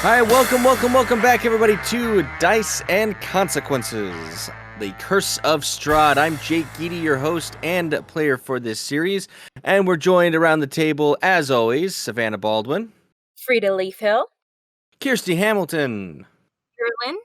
Hi, welcome back, everybody, to Dice and Consequences, the Curse of Strahd. I'm Jake Geedy, your host and player for this series, and we're joined around the table, as always, Savannah Baldwin, Frida Leafhill, Kirsty Hamilton, Gerlin,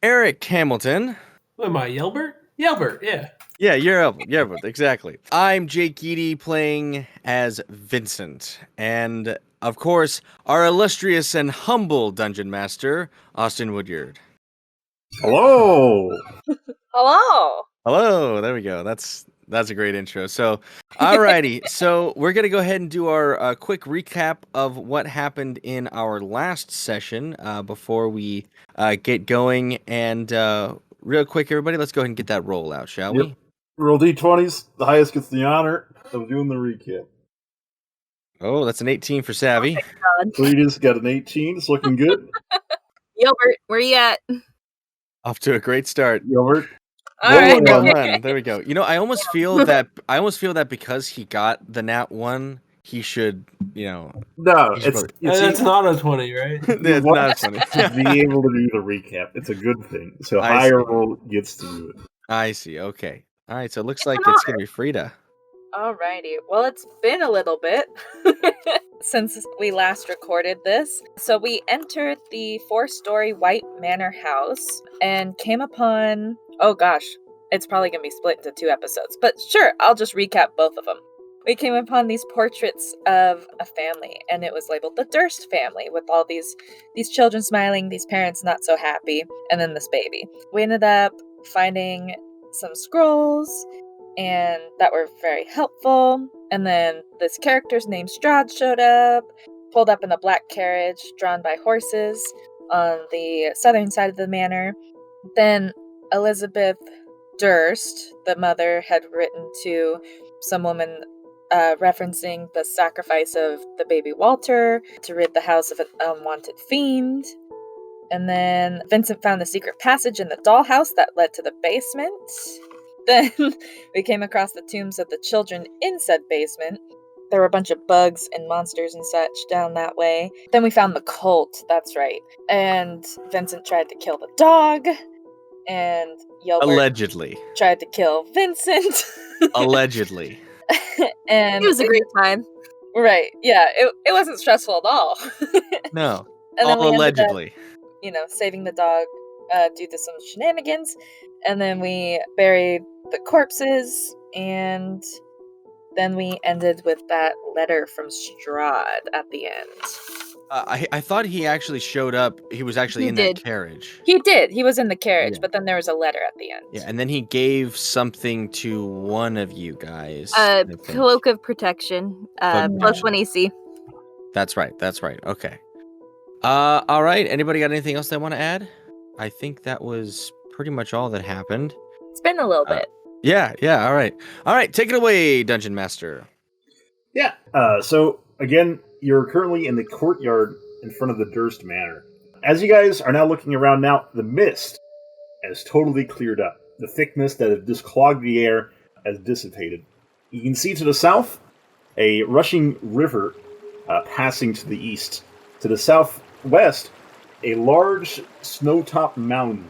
Eric Hamilton. What am I, Yelbert? Yelbert, yeah. Yeah, you're Yelbert, exactly. I'm Jake Geedy, playing as Vincent, and of course, our illustrious and humble dungeon master, Austin Woodyard. Hello. Hello. Hello, there we go. That's a great intro. So, alrighty. So we're gonna go ahead and do our quick recap of what happened in our last session before we get going. And real quick, everybody, let's go ahead and get that roll out, shall we? Roll d20s. The highest gets the honor of doing the recap. Oh, that's an 18 for Savvy. Frida's got an 18. It's looking good. Gilbert, where you at? Off to a great start. Gilbert. All right. Well done. There we go. You know, I almost feel that because he got the nat 1, he should, No, That's an auto 20, right? It's not funny. To be able to do the recap. It's a good thing. So I higher see. roll gets to do it. I see. Okay. All right. So it looks like it's gonna be Frida. Alrighty. Well, it's been a little bit since we last recorded this. So we entered the 4-story white manor house and came upon, oh gosh, it's probably going to be split into 2 episodes. But sure, I'll just recap both of them. We came upon these portraits of a family, and it was labeled the Durst family, with all these children smiling, these parents not so happy, and then this baby. We ended up finding some scrolls, and that were very helpful. And then this character's named Strahd showed up, pulled up in a black carriage drawn by horses on the southern side of the manor. Then Elizabeth Durst, the mother, had written to some woman referencing the sacrifice of the baby Walter to rid the house of an unwanted fiend. And then Vincent found the secret passage in the dollhouse that led to the basement. Then we came across the tombs of the children in said basement. There were a bunch of bugs and monsters and such down that way. Then we found the cult, that's right. And Vincent tried to kill the dog. And Yelbert Allegedly. tried to kill Vincent. Allegedly. And it was a great time. Right, yeah, it wasn't stressful at all. No. And then All we ended up, allegedly. saving the dog due to some shenanigans. And then we buried the corpses, and then we ended with that letter from Strahd at the end. I thought he actually showed up. He was actually in that carriage. He did. He was in the carriage, Yeah. but then there was a letter at the end. Yeah, and then he gave something to one of you guys. Cloak of protection. Plus 1 AC. That's right. Okay. All right. Anybody got anything else they want to add? I think that was pretty much all that happened. It's been a little bit. Yeah. All right. Take it away, Dungeon Master. Yeah. So, again, you're currently in the courtyard in front of the Durst Manor. As you guys are now looking around now, the mist has totally cleared up. The thick mist that had just clogged the air has dissipated. You can see to the south a rushing river passing to the east. To the southwest, a large snow-topped mountain.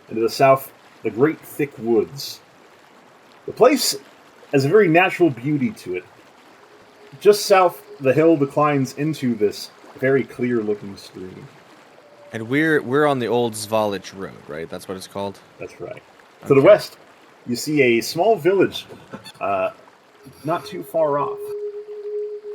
And to the south, the great thick woods. The place has a very natural beauty to it. Just south, the hill declines into this very clear-looking stream. And we're on the old Zvalich Road, right? That's what it's called? That's right. To the west, you see a small village, not too far off.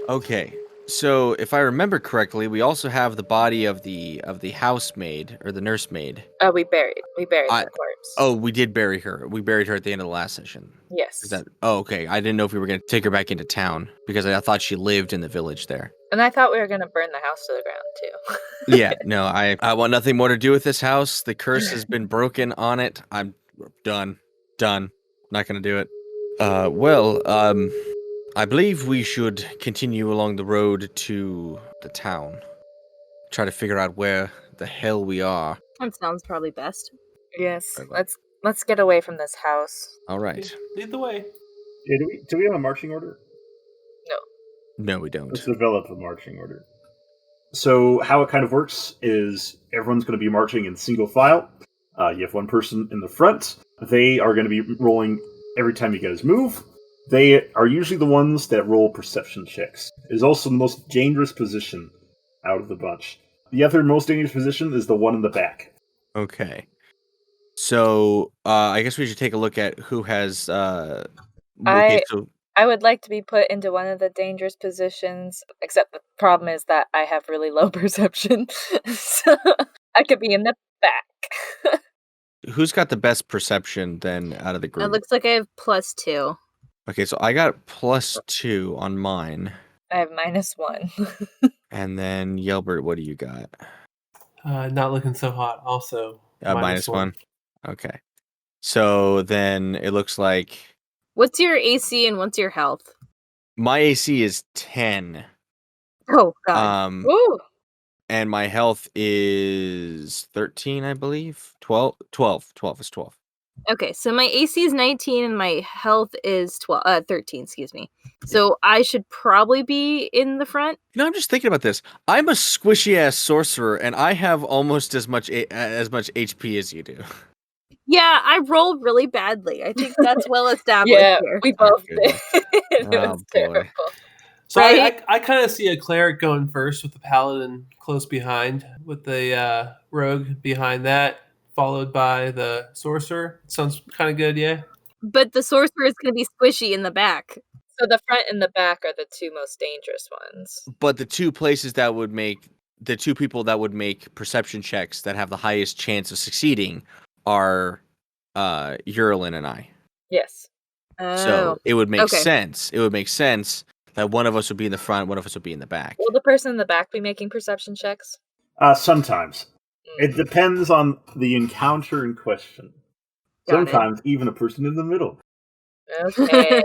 Okay. So, if I remember correctly, we also have the body of the housemaid or the nursemaid. Oh, we buried the corpse. Oh, we did bury her. We buried her at the end of the last session. Yes. Is that? Oh, okay. I didn't know if we were going to take her back into town because I thought she lived in the village there. And I thought we were going to burn the house to the ground too. Yeah. No, I want nothing more to do with this house. The curse has been broken on it. I'm done. Not going to do it. I believe we should continue along the road to the town. Try to figure out where the hell we are. That sounds probably best. Yes, let's get away from this house. All right. Lead the way. Yeah, do we have a marching order? No, we don't. Let's develop a marching order. So how it kind of works is everyone's going to be marching in single file. You have one person in the front. They are going to be rolling every time you guys move. They are usually the ones that roll perception checks. It is also the most dangerous position out of the bunch. The other most dangerous position is the one in the back. Okay. So I guess we should take a look at who has. I would like to be put into one of the dangerous positions, except the problem is that I have really low perception. So I could be in the back. Who's got the best perception then out of the group? It looks like I have +2. Okay, so I got +2 on mine. I have -1. And then Yelbert, what do you got? Not looking so hot. Also, -1. Okay. So then it looks like What's your AC and what's your health? my AC is 10. Oh god. Ooh. And my health is 13, I believe. 12 is 12. Okay, so my AC is 19 and my health is 13, excuse me. So I should probably be in the front. You know, I'm just thinking about this. I'm a squishy ass sorcerer, and I have almost as much HP as you do. Yeah, I rolled really badly. I think that's well established here. We both did. goodness. It Oh, was boy. terrible. So Right? I kind of see a cleric going first with the paladin close behind, with the rogue behind that, followed by the sorcerer. Sounds kind of good, yeah? But the sorcerer is going to be squishy in the back. So the front and the back are the two most dangerous ones. But the two people that would make perception checks that have the highest chance of succeeding are Urlin and I. Yes. So it would make okay. sense. It would make sense that one of us would be in the front, one of us would be in the back. Will the person in the back be making perception checks? Sometimes. It depends on the encounter in question. Got it. Sometimes even a person in the middle. Okay.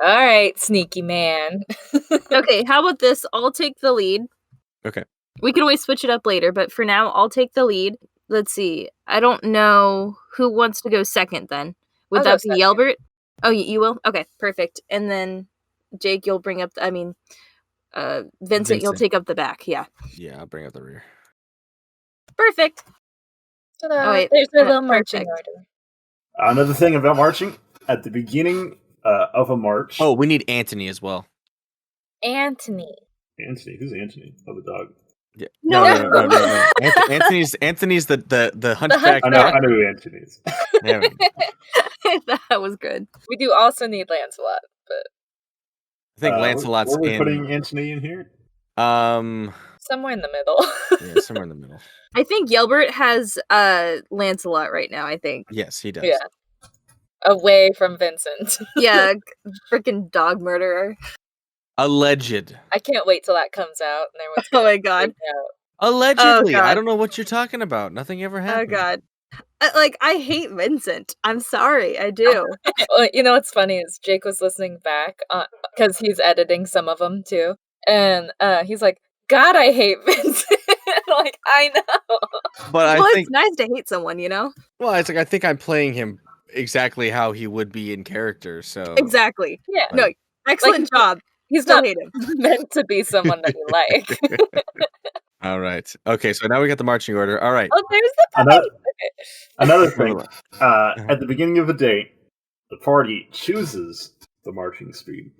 All right, sneaky man. Okay, how about this? I'll take the lead. Okay. We can always switch it up later, but for now, I'll take the lead. Let's see. I don't know who wants to go second then. Would I'll that go be second. Yelbert? Oh, you will? Okay, perfect. And then Jake, you'll bring up, Vincent, you'll take up the back. Yeah. Yeah, I'll bring up the rear. Perfect. Ta-da. Oh, wait. There's a little marching Perfect. order. Another thing about marching, at the beginning of a march... Oh, we need Anthony as well. Anthony. Anthony? Who's Anthony? Oh, the dog. Yeah. No. Anthony's the hunchback. I know who Anthony is. Yeah. That was good. We do also need Lancelot, but I think Lancelot's were we in. putting Anthony in here? somewhere in the middle. Yeah, somewhere in the middle. I think Yelbert has Lancelot right now, I think. Yes, he does. Yeah. Away from Vincent. Yeah, freaking dog murderer. Alleged. I can't wait till that comes out and everyone's Oh gonna my god. freak out. Allegedly. God. I don't know what you're talking about. Nothing ever happened. Oh god. I hate Vincent. I'm sorry, I do. Well, you know what's funny is Jake was listening back because he's editing some of them too, and he's like, "God, I hate Vincent." Like, I know. But Well, I think it's nice to hate someone, you know? well, it's like I think I'm playing him exactly how he would be in character. So Exactly. Yeah, No, excellent job. he's Still not hate him. meant to be someone that you like. All right. Okay, so now we got the marching order. All right. Oh, there's the Another, Okay. another thing, at the beginning of the day, the party chooses the marching speed.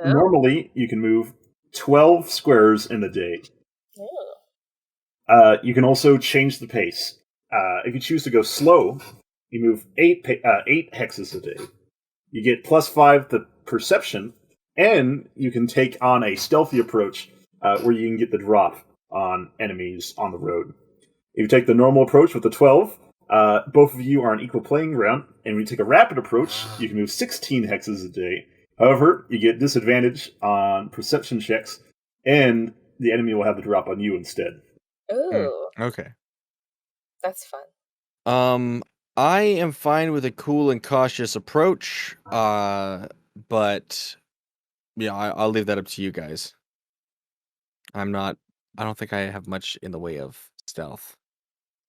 Normally, you can move 12 squares in a day. Oh. You can also change the pace. If you choose to go slow, you move 8 hexes a day. You get +5 to perception, and you can take on a stealthy approach where you can get the drop on enemies on the road. If you take the normal approach with the 12, both of you are on equal playing ground, and when you take a rapid approach, you can move 16 hexes a day. However, you get disadvantage on perception checks, and the enemy will have the drop on you instead. Ooh, Okay. that's fun. I am fine with a cool and cautious approach. But yeah, I'll leave that up to you guys. I don't think I have much in the way of stealth.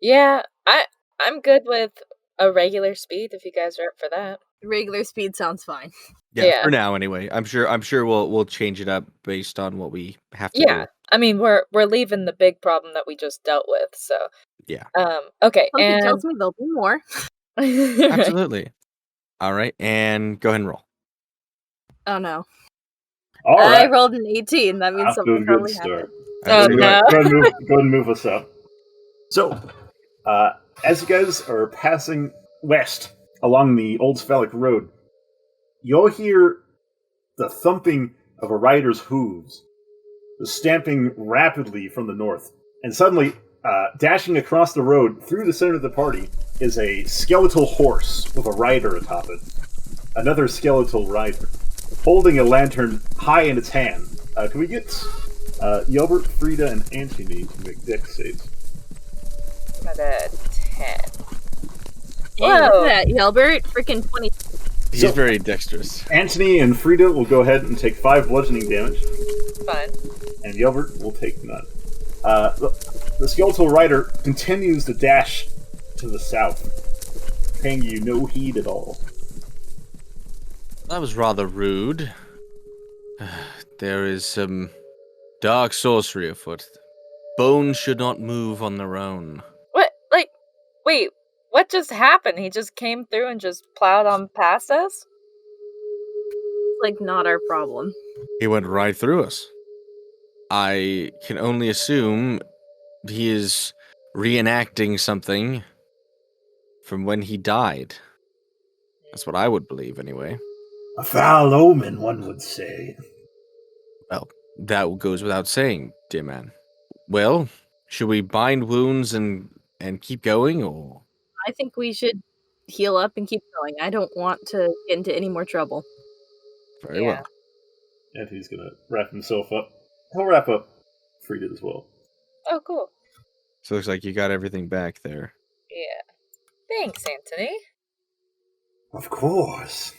Yeah, I'm good with a regular speed if you guys are up for that. Regular speed sounds fine. Yeah, Yeah. for now anyway. I'm sure we'll change it up based on what we have to Yeah, I mean, we're leaving the big problem that we just dealt with, so. Yeah. Okay, Something and tells me there'll be more. Absolutely. All right, and go ahead and roll. Oh no. All I right. rolled an 18. That means Off to a something good probably start. happened. All right, Oh, so no. Go ahead and move us up. So, as you guys are passing west along the Old Sphalic Road, you'll hear the thumping of a rider's hooves, the stamping rapidly from the north, and suddenly, dashing across the road through the center of the party is a skeletal horse with a rider atop it. Another skeletal rider, holding a lantern high in its hand. Can we get Yelbert, Frida, and Antony to make dex saves? I'm at a 10. Hey, look Whoa. at that, Yelbert. Freaking 20. He's So- very dexterous. Antony and Frida will go ahead and take 5 bludgeoning damage, Fun. and Yelbert will take none. The skeletal rider continues to dash to the south, paying you no heed at all. That was rather rude. There is some dark sorcery afoot. Bones should not move on their own. What? Like, wait, what just happened? He just came through and just plowed on past us? Like, not our problem. He went right through us. I can only assume he is reenacting something from when he died. That's what I would believe, anyway. A foul omen, one would say. Well, that goes without saying, dear man. Well, should we bind wounds and keep going, or? I think we should heal up and keep going. I don't want to get into any more trouble. Very Yeah. well. And he's gonna wrap himself up. He'll wrap up Frida as well. Oh, cool. So it looks like you got everything back there. Yeah. Thanks, Anthony. Of course.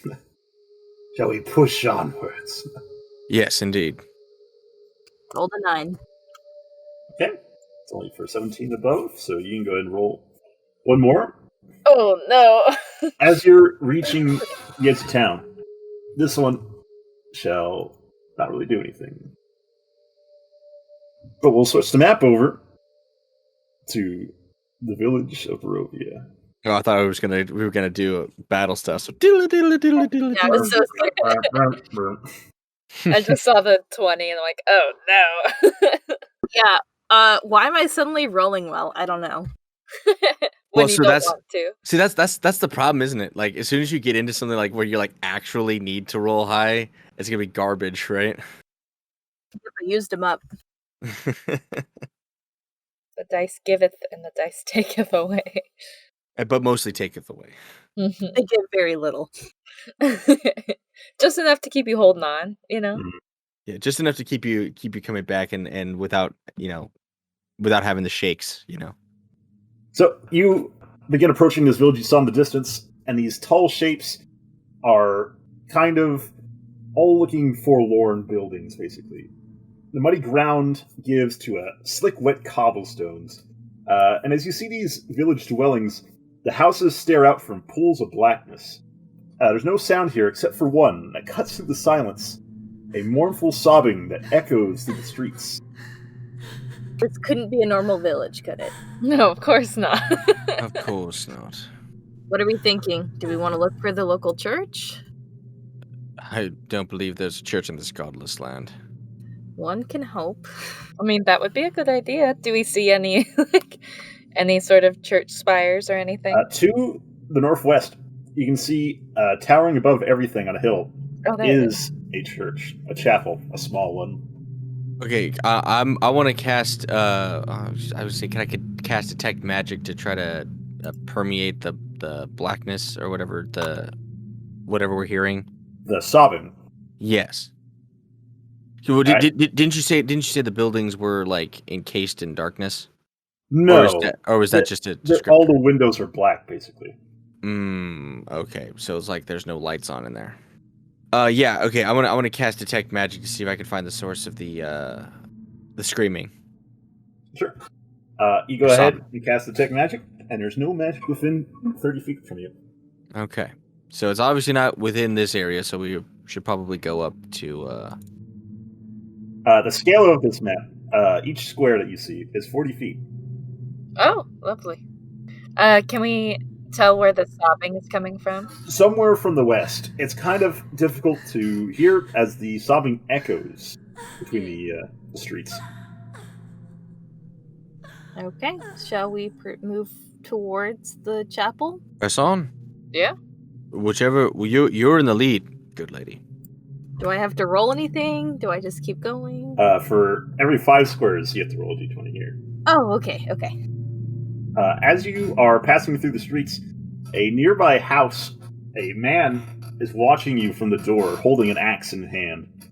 Shall we push onwards? Yes, indeed. Roll the 9. Okay. It's only for 17 above, so you can go ahead and roll one more. Oh, no. As you're reaching the edge of town, this one shall not really do anything. But we'll switch the map over to the village of Barovia. Oh, I thought we were gonna do battle stuff. So diddle diddle diddle diddle. Yeah, I was so scared. I just saw the 20 and I'm like, oh, no. Yeah. Why am I suddenly rolling well? I don't know. When Well, you so don't that's- want to. See, that's the problem, isn't it? Like, as soon as you get into something like where you like actually need to roll high, it's gonna be garbage, right? I used them up. The dice giveth and the dice taketh away. But mostly taketh away. I give very little. Just enough to keep you holding on, you know? Yeah, just enough to keep you coming back and without without having the shakes, So you begin approaching this village you saw in the distance, and these tall shapes are kind of all looking forlorn buildings, basically. The muddy ground gives to slick, wet cobblestones. And as you see these village dwellings, the houses stare out from pools of blackness. There's no sound here except for one that cuts through the silence. A mournful sobbing that echoes through the streets. This couldn't be a normal village, could it? No, of course not. Of course not. What are we thinking? Do we want to look for the local church? I don't believe there's a church in this godless land. One can hope. I mean, that would be a good idea. Do we see any, any sort of church spires or anything? To the northwest, you can see towering above everything on a hill Oh, there it is. is a church, a chapel, a small one. Okay, I want to cast. I would say, I could cast detect magic to try to permeate the blackness or whatever we're hearing. The sobbing. Yes. So, well, Alright. didn't you say the buildings were like encased in darkness? No. Or was that just a All descriptor? the windows are black, basically. Okay. So it's like there's no lights on in there. Yeah. Okay. I want to cast detect magic to see if I can find the source of the screaming. Sure. You go You're ahead sobbing. and cast detect magic, and there's no magic within 30 feet from you. Okay. So it's obviously not within this area, so we should probably go up to. The scale of this map, Each square that you see is 40 feet. Oh, lovely. Can we tell where the sobbing is coming from? Somewhere from the west. It's kind of difficult to hear as the sobbing echoes between the streets. Okay, shall we move towards the chapel? Press on. Yeah. Whichever you're in the lead, good lady. Do I have to roll anything? Do I just keep going? For every 5 squares, you have to roll a d20 here. Oh, okay, okay. As you are passing through the streets, a nearby house, a man is watching you from the door, holding an axe in hand.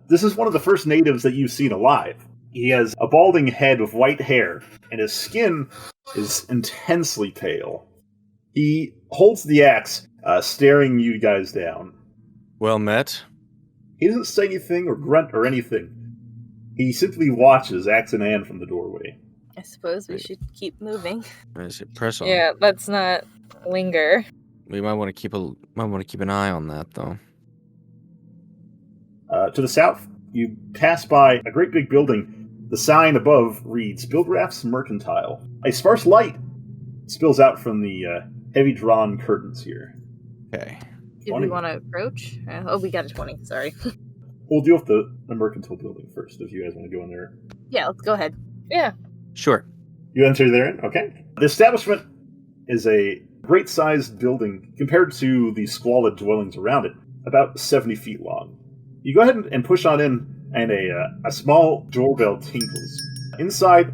This is one of the first natives that you've seen alive. He has a balding head with white hair, and his skin is intensely pale. He holds the axe, staring you guys down. Well met. He doesn't say anything or grunt or anything. He simply watches, axe in hand, from the doorway. I suppose we should keep moving. I say press on. Yeah, let's not linger. We might want to keep an eye on that though. To the south, you pass by a great big building. The sign above reads Buildraft's Mercantile. A sparse light spills out from the heavy drawn curtains here. Okay. Do 20. we want to approach? We got a 20, sorry. We'll deal with the Mercantile building first, if you guys want to go in there. Yeah, let's go ahead. Yeah. Sure. You enter therein? Okay. The establishment is a great-sized building compared to the squalid dwellings around it, about 70 feet long. You go ahead and push on in, and a small doorbell tinkles. Inside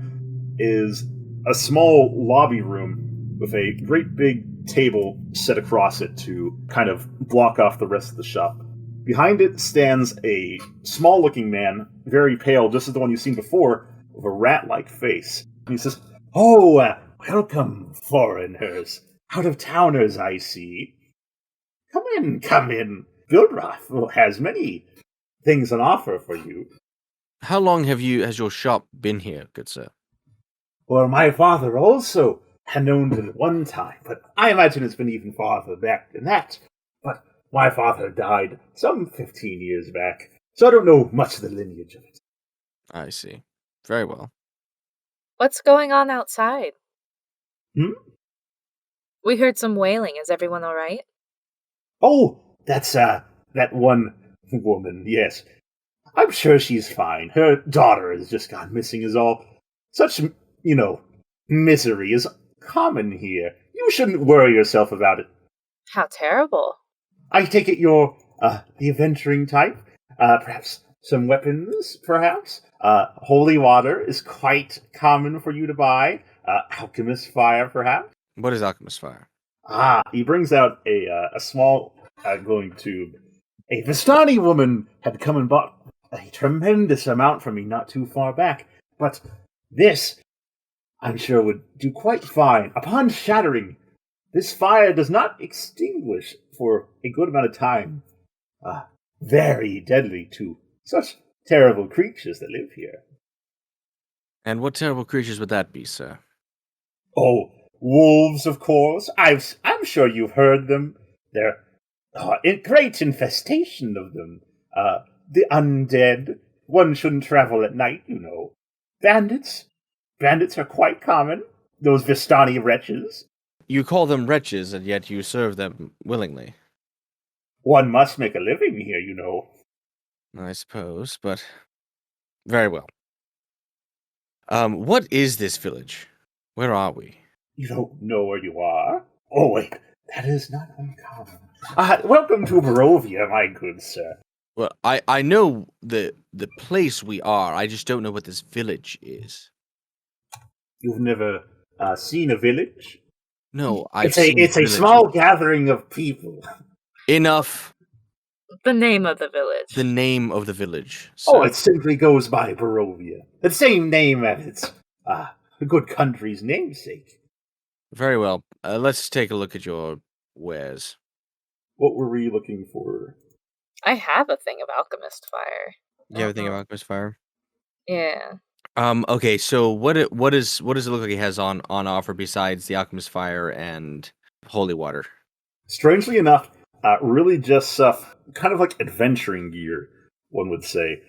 is a small lobby room with a great big table set across it to kind of block off the rest of the shop. Behind it stands a small-looking man, very pale, just as the one you've seen before, with a rat-like face. And he says, "Oh, welcome, foreigners. Out-of-towners, I see. Come in. Bildrath has many things on offer for you." How long has your shop been here, good sir? Well, my father also had owned it at one time, but I imagine it's been even farther back than that. But my father died some 15 years back, so I don't know much of the lineage of it. I see. Very well. What's going on outside? Hmm? We heard some wailing. Is everyone all right? Oh, that's, that one woman, yes. I'm sure she's fine. Her daughter has just gone missing is all. Such, misery is common here. You shouldn't worry yourself about it. How terrible. I take it you're, the adventuring type? Perhaps some weapons, perhaps? Holy water is quite common for you to buy. Alchemist fire, perhaps? What is alchemist fire? He brings out a small glowing tube. A Vistani woman had come and bought a tremendous amount from me not too far back, but this, I'm sure, would do quite fine. Upon shattering, this fire does not extinguish for a good amount of time. Very deadly to such terrible creatures that live here. And what terrible creatures would that be, sir? Oh, wolves, of course. I'm sure you've heard them. They're a great infestation of them. The undead. One shouldn't travel at night, you know. Bandits. Bandits are quite common. Those Vistani wretches. You call them wretches, and yet you serve them willingly. One must make a living here, you know. I suppose, but very well. What is this village? Where are we? You don't know where you are? Oh, wait. That is not uncommon. Welcome to Barovia, my good sir. Well, I know the place we are. I just don't know what this village is. You've never seen a village? No, It's a small gathering of people. Enough. The name of the village. The name of the village. Oh, it simply goes by Barovia. The same name as its good country's namesake. Very well. Let's take a look at your wares. What were we looking for? I have a thing of alchemist fire. You have a thing about alchemist fire? Yeah. Okay, so what does it look like it has on offer besides the alchemist fire and holy water? Strangely enough, really just kind of like adventuring gear, one would say.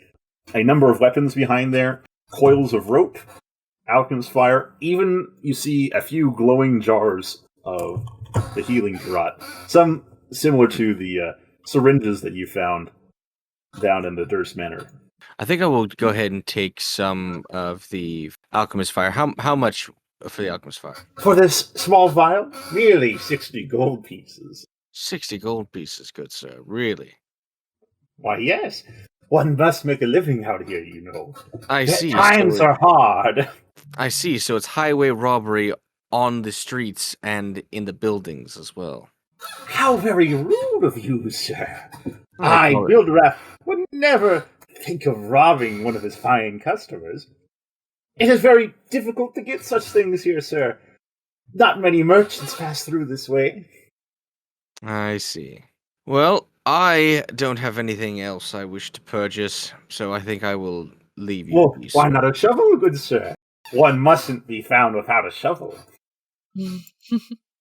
A number of weapons behind there. coils of rope, alchemist fire. Even you see a few glowing jars of the healing draught. Some similar to the syringes that you found down in the Durst Manor. I think I will go ahead and take some of the alchemist fire. How much for the alchemist fire? For this small vial, merely 60 gold pieces. 60 gold pieces, good sir. Really? Why, yes. One must make a living out here, you know. I see. Times are hard. I see. So it's highway robbery on the streets and in the buildings as well. How very rude of you, sir. I, Buildrath, would never think of robbing one of his fine customers. It is very difficult to get such things here, sir. Not many merchants pass through this way. I see. Well, I don't have anything else I wish to purchase, so I think I will leave you. Well, why not a shovel, good sir? One mustn't be found without a shovel.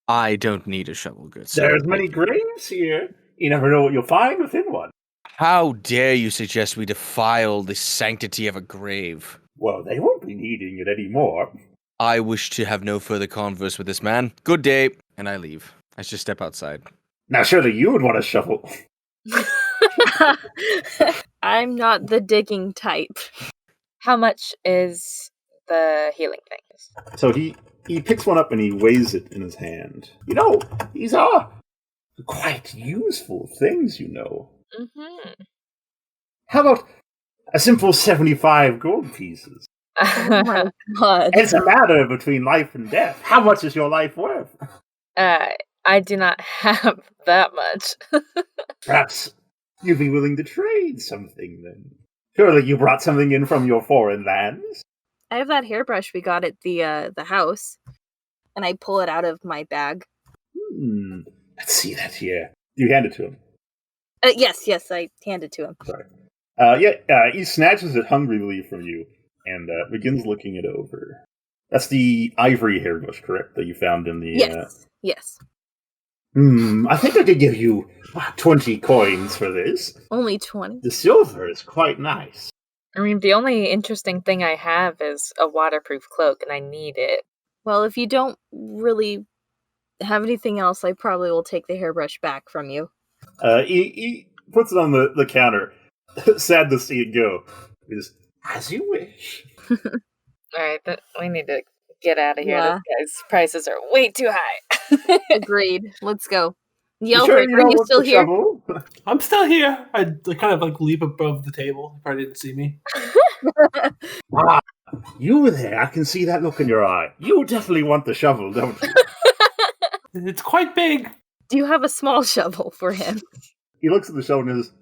I don't need a shovel, good sir. There's many graves here. You never know what you'll find within one. How dare you suggest we defile the sanctity of a grave? Well, they won't be needing it anymore. I wish to have no further converse with this man. Good day. And I leave. I just step outside. Now, surely you would want a shovel. I'm not the digging type. How much is the healing thing? So he picks one up and he weighs it in his hand. You know, these are quite useful things, you know. Mm-hmm. How about a simple 75 gold pieces? Oh my god. It's a matter between life and death. How much is your life worth? I do not have that much. Perhaps you'd be willing to trade something then. Surely you brought something in from your foreign lands? I have that hairbrush we got at the house, and I pull it out of my bag. Let's see that here. You hand it to him. Yes, I hand it to him. Sorry. He snatches it hungrily from you and begins looking it over. That's the ivory hairbrush, correct? That you found in the... Yes. I think I could give you 20 coins for this. Only 20? The silver is quite nice. I mean, the only interesting thing I have is a waterproof cloak, and I need it. Well, if you don't really have anything else, I probably will take the hairbrush back from you. He puts it on the counter. Sad to see it go. He just, as you wish. Alright, we need to get out of here. Yeah. This guy's prices are way too high. Agreed. Let's go. Yelbert, are you still here? I'm still here. I kind of like leap above the table. You probably didn't see me. You there. I can see that look in your eye. You definitely want the shovel, don't you? It's quite big. Do you have a small shovel for him? He looks at the shovel and says,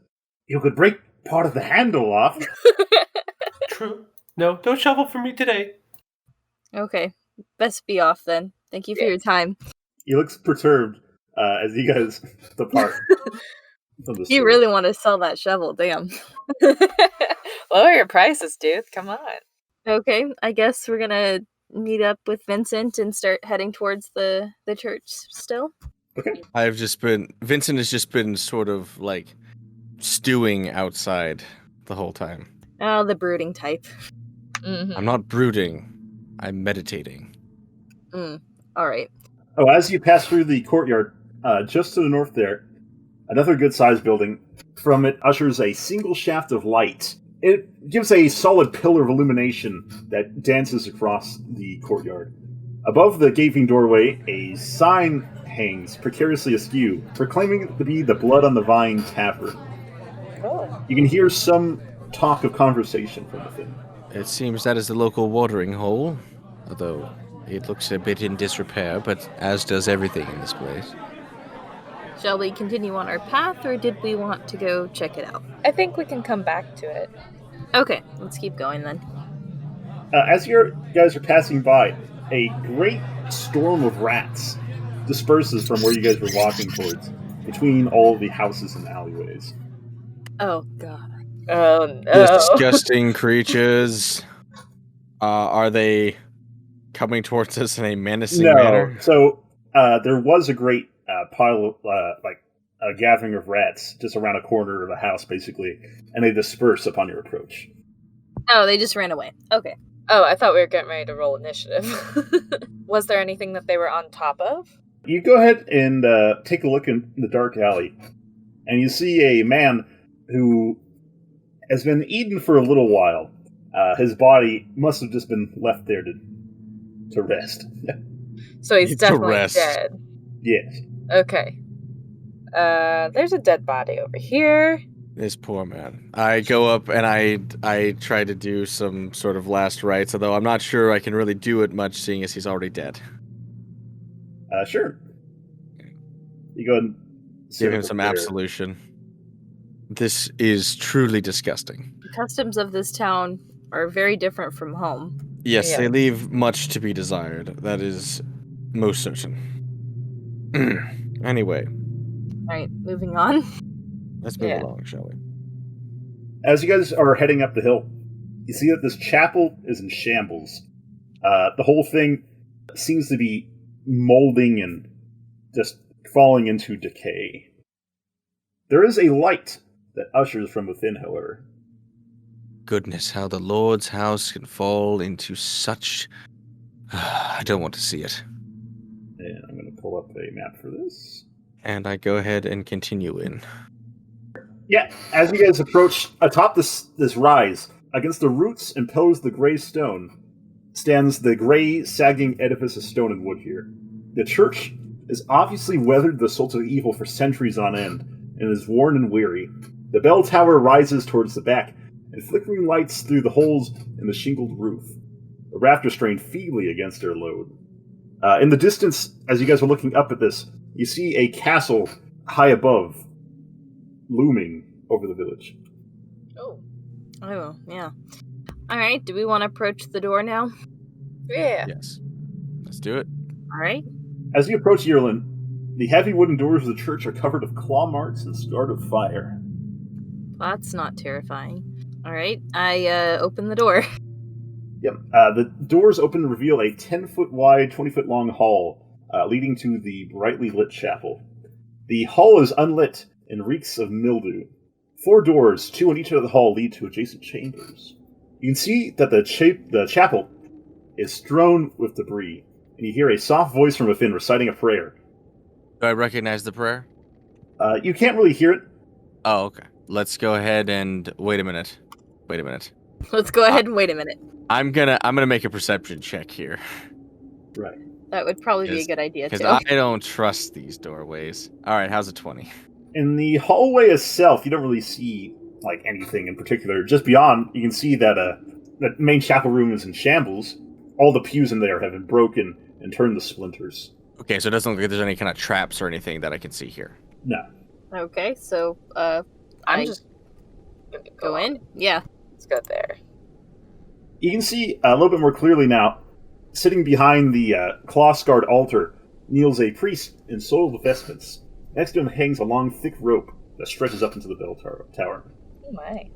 you could break part of the handle off. True. No, don't shovel for me today. Okay. Best be off then. Thank you for your time. He looks perturbed as you guys depart. You really want to sell that shovel, damn. Lower your prices, dude. Come on. Okay, I guess we're gonna meet up with Vincent and start heading towards the church still. Okay. Vincent has just been sort of like stewing outside the whole time. Oh, the brooding type. Mm-hmm. I'm not brooding. I'm meditating. Alright. Oh, as you pass through the courtyard, just to the north there, another good-sized building. From it ushers a single shaft of light. It gives a solid pillar of illumination that dances across the courtyard. Above the gaping doorway, a sign hangs precariously askew, proclaiming it to be the Blood on the Vine Tavern. Oh. You can hear some talk of conversation from within. It seems that is the local watering hole, although it looks a bit in disrepair, but as does everything in this place. Shall we continue on our path, or did we want to go check it out? I think we can come back to it. Okay, let's keep going then. As you guys are passing by, a great storm of rats disperses from where you guys were walking towards, between all the houses and alleyways. Oh, God. Oh, no. Disgusting creatures. Are they coming towards us in a menacing manner? So, there was a great pile of, a gathering of rats just around a corner of a house, basically, and they disperse upon your approach. Oh, they just ran away. Okay. Oh, I thought we were getting ready to roll initiative. Was there anything that they were on top of? You go ahead and take a look in the dark alley, and you see a man who has been eaten for a little while. His body must have just been left there to rest. So he's To definitely rest. dead. Yes. Okay. There's a dead body over here. This poor man. I go up and I try to do some sort of last rites, although I'm not sure I can really do it much, seeing as he's already dead. Sure. You go ahead and Give him some absolution. This is truly disgusting. The customs of this town are very different from home. Yes, Yeah. they leave much to be desired. That is most certain. Anyway, Alright, moving on. let's move Yeah. along, shall we? As you guys are heading up the hill, you see that this chapel is in shambles. The whole thing seems to be molding and just falling into decay. There is a light that ushers from within, however. Goodness, how the Lord's house can fall into such... I don't want to see it. And I'm going to pull up a map for this. And I go ahead and continue in. Yeah, as you guys approach atop this rise, against the roots and pillars of the gray stone, stands the gray, sagging edifice of stone and wood here. The church has obviously weathered the assaults of evil for centuries on end, and is worn and weary. The bell tower rises towards the back, and flickering lights through the holes in the shingled roof. The rafters strain feebly against their load. In the distance, as you guys are looking up at this, you see a castle high above, looming over the village. Oh. Oh, yeah. Alright, do we want to approach the door now? Yeah. Yes. Let's do it. Alright. As you approach Yearlin, the heavy wooden doors of the church are covered with claw marks and scarred with fire. That's not terrifying. Alright, I open the door. Yep. The doors open to reveal a 10-foot wide, 20-foot long hall leading to the brightly lit chapel. The hall is unlit and reeks of mildew. 4 doors, 2 on each side of the hall, lead to adjacent chambers. You can see that the chapel is strewn with debris, and you hear a soft voice from within reciting a prayer. Do I recognize the prayer? You can't really hear it. Oh, okay. Let's go ahead and... Wait a minute. Let's go ahead and wait a minute. I'm gonna make a perception check here. Right. That would probably be a Yes, good idea, Because too. I don't trust these doorways. Alright, how's a 20? In the hallway itself, you don't really see like anything in particular. Just beyond, you can see that the main chapel room is in shambles. All the pews in there have been broken and turned to splinters. Okay, so it doesn't look like there's any kind of traps or anything that I can see here. No. Okay, so, I'm I just gonna go in? Yeah. Let's go there. You can see a little bit more clearly now, sitting behind the cloth-scarred altar, kneels a priest in soiled vestments. Next to him hangs a long, thick rope that stretches up into the bell tower. Oh my.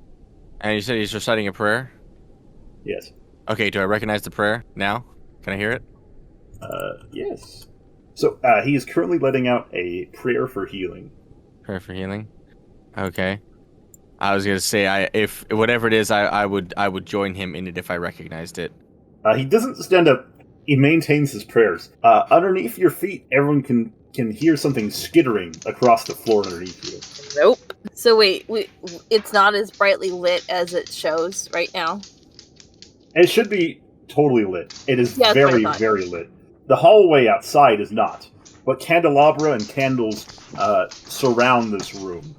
And you said he's reciting a prayer? Yes. Okay, do I recognize the prayer now? Can I hear it? Yes. So, he is currently letting out a prayer for healing. Prayer for healing? Okay. I was gonna say, if whatever it is, I would join him in it if I recognized it. He doesn't stand up. He maintains his prayers. Underneath your feet, everyone can hear something skittering across the floor underneath you. Nope. So wait, it's not as brightly lit as it shows right now? It should be totally lit. It is Yeah, that's what I very, thought. very lit. The hallway outside is not, but candelabra and candles surround this room,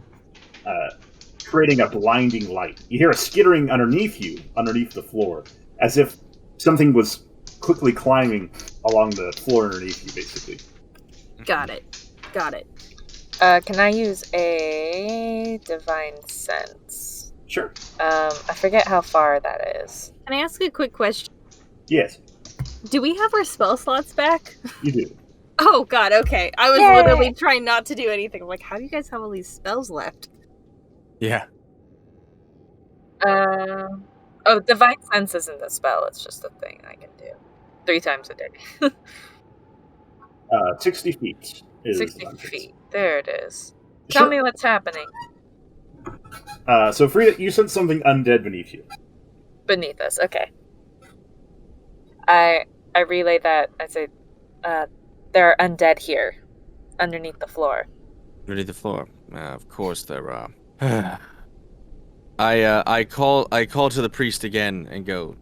creating a blinding light. You hear a skittering underneath you, underneath the floor, as if something was quickly climbing along the floor underneath you, basically. Got it. Can I use a divine sense? Sure. I forget how far that is. Can I ask a quick question? Yes, Do we have our spell slots back? you do. Oh god, okay. I was Yay! literally trying not to do anything. I'm like, how do you guys have all these spells left? Yeah. Oh, divine sense isn't a spell. It's just a thing I can do 3 times a day. 60 feet. Is 60 the entrance. feet. There it is. Tell Sure. me what's happening. So, Frida, you sense something undead beneath you. beneath us. Okay. I relay that. I say, there are undead here, underneath the floor. Underneath the floor. Of course there are. I call to the priest again and go,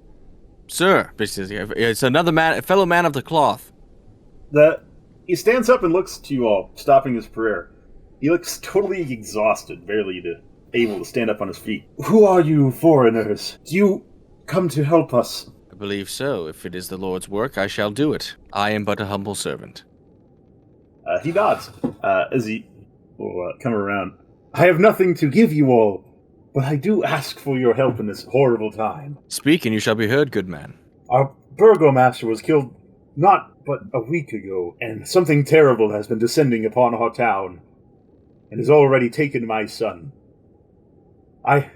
"Sir, it's another man, a fellow man of the cloth." He stands up and looks to you all, stopping his prayer. He looks totally exhausted, barely able to stand up on his feet. Who are you, foreigners? Do you come to help us? I believe so. If it is the Lord's work, I shall do it. I am but a humble servant. He nods as he will come around. I have nothing to give you all, but I do ask for your help in this horrible time. Speak, and you shall be heard, good man. Our burgomaster was killed not but a week ago, and something terrible has been descending upon our town, and has already taken my son. I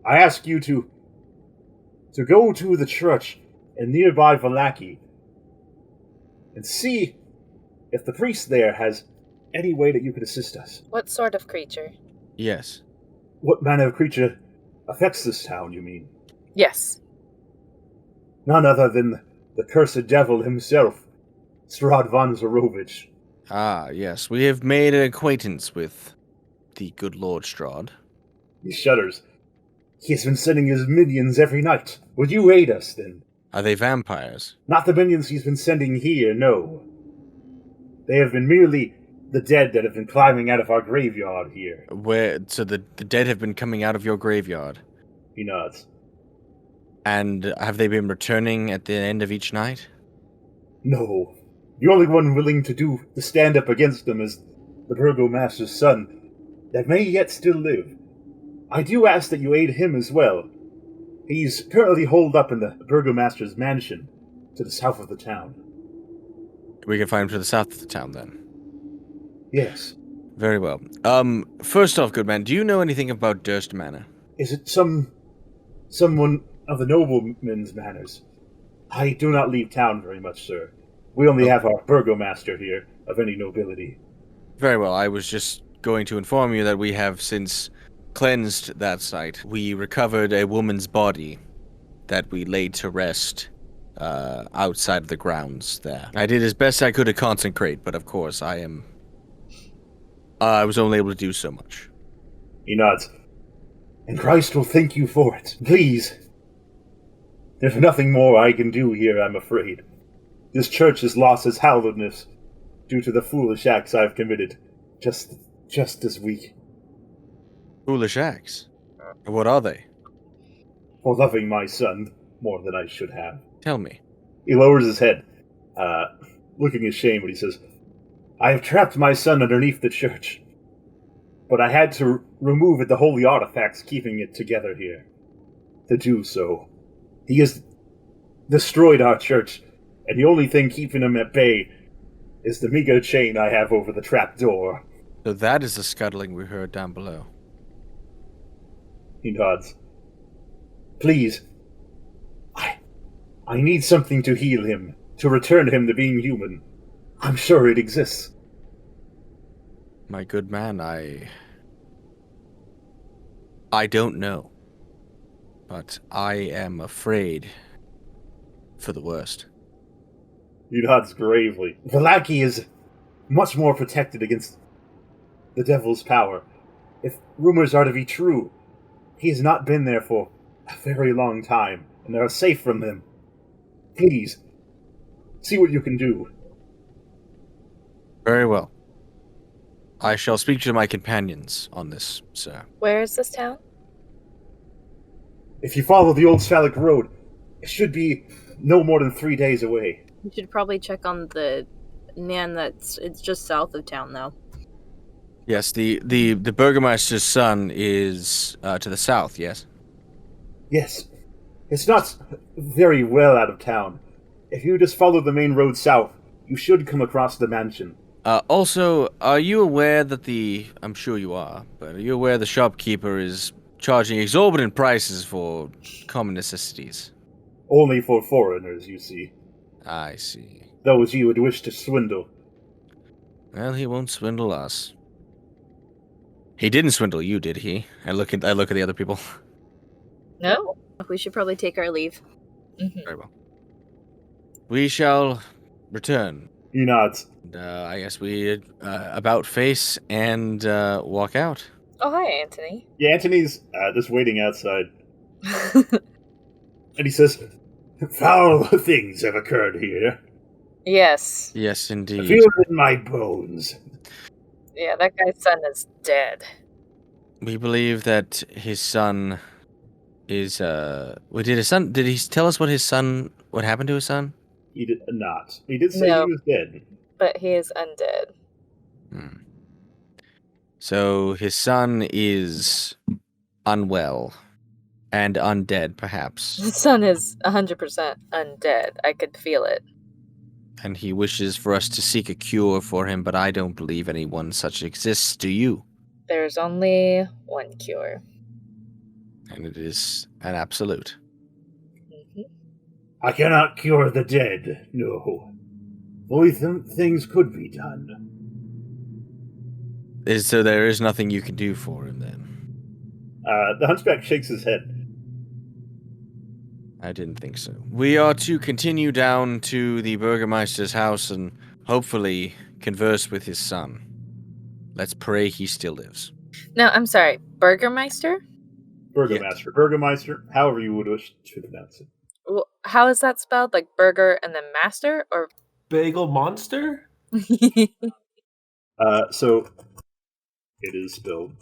ask you to go to the church in nearby Vallaki and see if the priest there has any way that you could assist us. What sort of creature? Yes. What manner of creature affects this town, you mean? Yes. None other than the cursed devil himself, Strahd von Zarovich. Ah, yes. We have made an acquaintance with the good Lord Strahd. He shudders. He has been sending his minions every night. Would you aid us, then? Are they vampires? Not the minions he's been sending here, no. They have been merely the dead that have been climbing out of our graveyard here. So the dead have been coming out of your graveyard? He nods. And have they been returning at the end of each night? No. The only one willing to stand up against them is the burgomaster's son, that may yet still live. I do ask that you aid him as well. He's currently holed up in the burgomaster's mansion to the south of the town. We can find him to the south of the town, then. Yes. Very well. First off, good man, do you know anything about Durst Manor? Is it someone of the noblemen's manners? I do not leave town very much, sir. We only have our burgomaster here, of any nobility. Very well, I was just going to inform you that we have since cleansed that site. We recovered a woman's body that we laid to rest outside of the grounds there. I did as best I could to consecrate, but of course I was only able to do so much. He nods. And Christ will thank you for it. Please. There's nothing more I can do here, I'm afraid. This church has lost its hallowedness due to the foolish acts I've committed just this week. Foolish acts? What are they? For loving my son more than I should have. Tell me. He lowers his head, looking ashamed, but he says, I have trapped my son underneath the church, but I had to remove the holy artifacts keeping it together here. To do so, he has destroyed our church, and the only thing keeping him at bay is the meager chain I have over the trap door. So that is the scuttling we heard down below. He nods. Please. I need something to heal him, to return him to being human. I'm sure it exists. My good man, I don't know. But I am afraid for the worst. He nods gravely. Vallaki is much more protected against the devil's power. If rumors are to be true, he has not been there for a very long time, and they are safe from them. Please, see what you can do. Very well. I shall speak to my companions on this, sir. Where is this town? If you follow the old Sphalic Road, it should be no more than 3 days away. You should probably check on the man it's just south of town, though. Yes, the Burgomaster's son is to the south, yes? Yes. It's not very well out of town. If you just follow the main road south, you should come across the mansion. Also, are you aware that I'm sure you are, but are you aware the shopkeeper is charging exorbitant prices for common necessities? Only for foreigners, you see. I see. Those you would wish to swindle. Well, he won't swindle us. He didn't swindle you, did he? I look at the other people. No. We should probably take our leave. Mhm. Very well. We shall return. He nods. And, I guess we about face and walk out. Oh, hi, Anthony. Yeah, Anthony's just waiting outside. And he says, "Foul things have occurred here. Yes. Yes, I indeed. feel it in my bones." Yeah, that guy's son is dead. We believe that his son is did he tell us what happened to his son? He did not. He did say No. he was dead. But he is undead. Hmm. So his son is unwell and undead, perhaps, His son is 100% undead. I could feel it. and he wishes for us to seek a cure for him, but I don't believe anyone such exists. Do you? There's only one cure. And it is an absolute. Mhm. I cannot cure the dead, no. Only things could be done. So there is nothing you can do for him then? The hunchback shakes his head. I didn't think so. We are to continue down to the Burgermeister's house and hopefully converse with his son. Let's pray he still lives. No, I'm sorry. Burgermeister? Burgermaster. Burgermeister, however you would wish to pronounce it. How is that spelled? Like burger and then master? Or Bagel monster? So, it is spelled.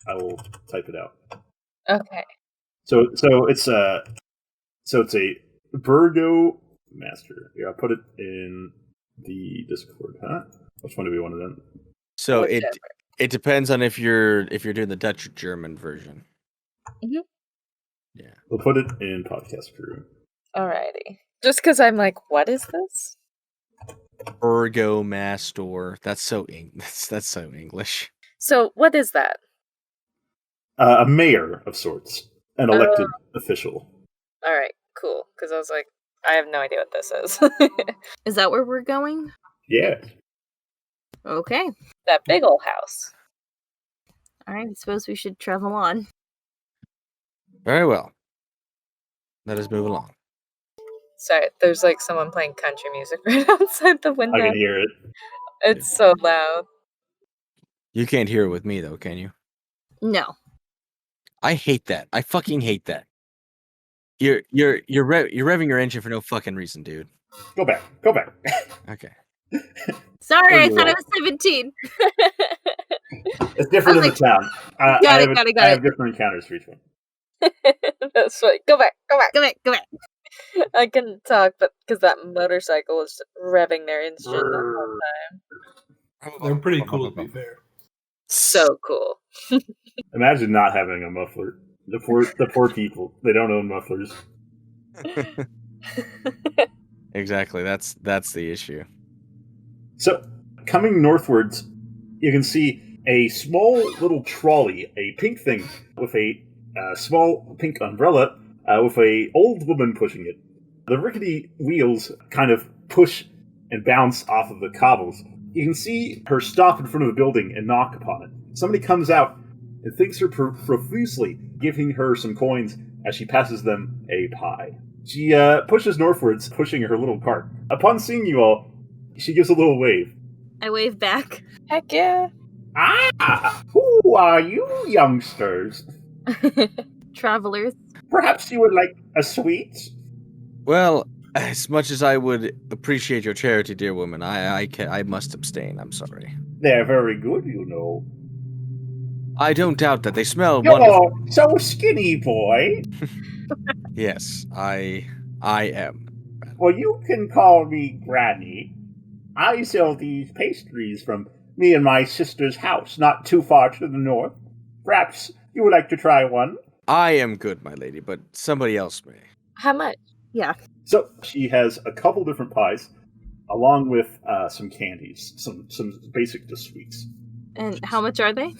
I will type it out. Okay. So it's a Burgo Master. Here, I'll put it in the Discord, huh? Which one do we want to do? So Whichever. it depends on if you're doing the Dutch or German version. Mhm. Yeah. We'll put it in podcast crew. Alrighty. Just because I'm like, what is this? Burgomaster. That's so that's so English. So, what is that? A mayor of sorts, an elected official. Alright, cool. Because I was like, I have no idea what this is. Is that where we're going? Yeah. Okay. That big old house. All right. I suppose we should travel on. Very well. Let us move along. Sorry, there's like someone playing country music right outside the window. I can hear it. It's so loud. You can't hear it with me though, can you? No. I hate that. I fucking hate that. You're revving your engine for no fucking reason, dude. Go back. Go back. Okay. Sorry, I you're thought I right. was 17. It's different in I the town. Got it. I have different encounters for each one. That's right. Go back. Go back. I couldn't talk, but because that motorcycle was revving their engine the whole time. They're pretty cool, to be fair. So cool. Imagine not having a muffler. The poor people. They don't own mufflers. Exactly. That's the issue. So, coming northwards, you can see a small little trolley, a pink thing with a small pink umbrella with a old woman pushing it. The rickety wheels kind of push and bounce off of the cobbles. You can see her stop in front of a building and knock upon it. Somebody comes out and thanks her profusely, giving her some coins as she passes them a pie. She pushes northwards, pushing her little cart. Upon seeing you all, she gives a little wave. I wave back. Heck yeah. Ah! Who are you, youngsters? Travelers. Perhaps you would like a sweet? Well, as much as I would appreciate your charity, dear woman, I must abstain. I'm sorry. They're very good, you know. I don't doubt that they smell wonderful. You're so skinny, boy. Yes, I am. Well, you can call me Granny. I sell these pastries from me and my sister's house, not too far to the north. Perhaps you would like to try one? I am good, my lady, but somebody else may. How much? Yeah. So she has a couple different pies, along with some candies, some basic just sweets. And how much are they?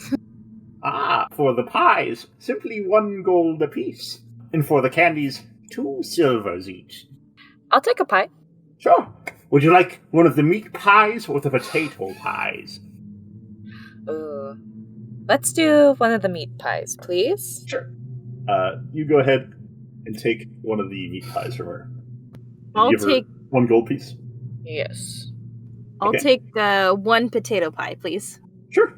For the pies, simply 1 gold apiece. And for the candies, 2 silvers each. I'll take a pie. Sure. Would you like one of the meat pies or the potato pies? Let's do one of the meat pies, please. Sure. You go ahead and take one of the meat pies from her. I'll Give her take 1 gold piece. Yes. I'll Okay. take 1 potato pie, please. Sure.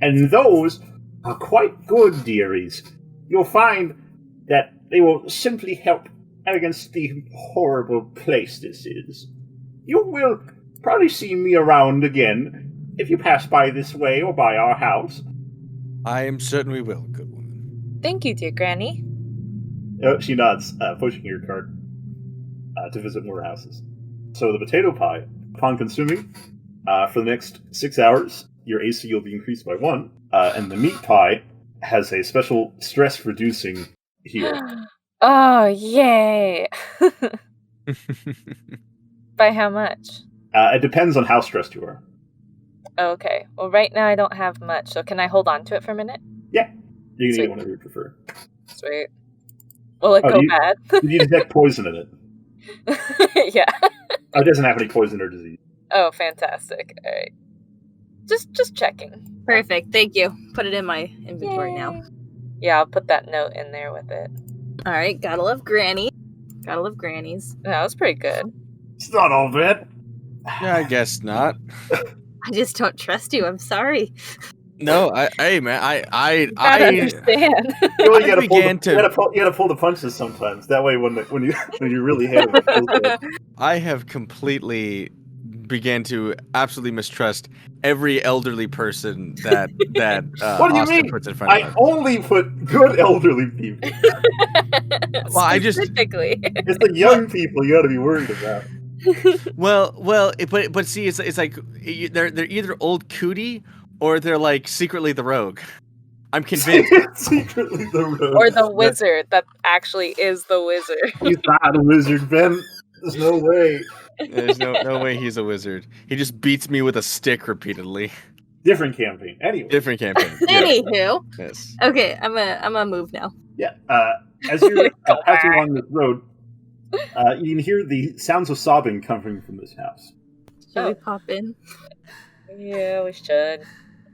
And those are quite good, dearies. You'll find that they will simply help against the horrible place this is. You will probably see me around again if you pass by this way or by our house. I am certain we will, good woman. Thank you, dear Granny. She nods, pushing your cart to visit more houses. So the potato pie, upon consuming, for the next 6 hours, your AC will be increased by 1, and the meat pie has a special stress-reducing heal. Oh, yay! By how much? It depends on how stressed you are. Okay. Well, right now I don't have much, so can I hold on to it for a minute? Yeah, you can Sweet. eat it whenever you prefer. Sweet. Will it go bad? Did you detect poison in it? Yeah. Oh, it doesn't have any poison or disease. Oh, fantastic. All right. Just checking. Perfect. Thank you. Put it in my inventory now. Yay. Yeah, I'll put that note in there with it. All right. Gotta love Granny. Gotta love grannies. That was pretty good. It's not all bad. Yeah, I guess not. I just don't trust you. I'm sorry. No, hey man, I I understand. You really I began to- you gotta pull the punches sometimes. That way, when you really hit it, it feels good. I have completely began to absolutely mistrust every elderly person that What do you Austin mean? puts in front I of us. only put good elderly people. Well, I just- Specifically. It's the young people you gotta be worried about. But see, it's like they're either old cootie or they're like secretly the rogue. I'm convinced. Secretly the rogue. Or the wizard that actually is the wizard. He's not a wizard, Ben. There's no way. There's no way he's a wizard. He just beats me with a stick repeatedly. Different campaign. Anyway. Different campaign. Anywho. Yes. Okay, I'm gonna move now. Yeah. As you're Go passing back. along this road, you can hear the sounds of sobbing coming from this house. Should we Oh. pop in? Yeah, we should.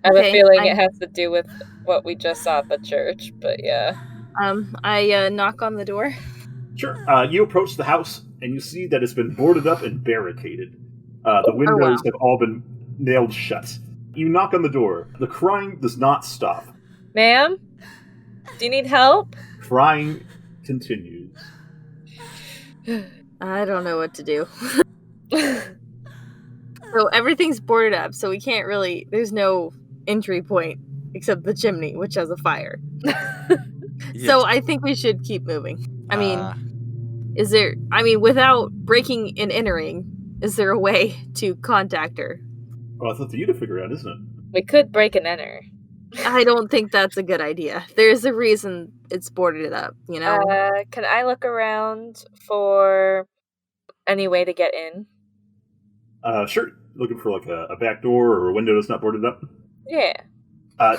I have a Okay, feeling it has to do with what we just saw at the church, but yeah. I knock on the door. Sure. You approach the house, and you see that it's been boarded up and barricaded. The windows wow. have all been nailed shut. You knock on the door. The crying does not stop. Ma'am? Do you need help? Crying continues. I don't know what to do. So everything's boarded up, so we can't really. There's no entry point except the chimney, which has a fire. So I think we should keep moving. I mean, is there? I mean, without breaking and entering, is there a way to contact her? Well, that's up to you to figure out, isn't it? We could break and enter. I don't think that's a good idea. There's a reason it's boarded up, you know? Can I look around for any way to get in? Sure. Looking for like a back door or a window that's not boarded up. Yeah.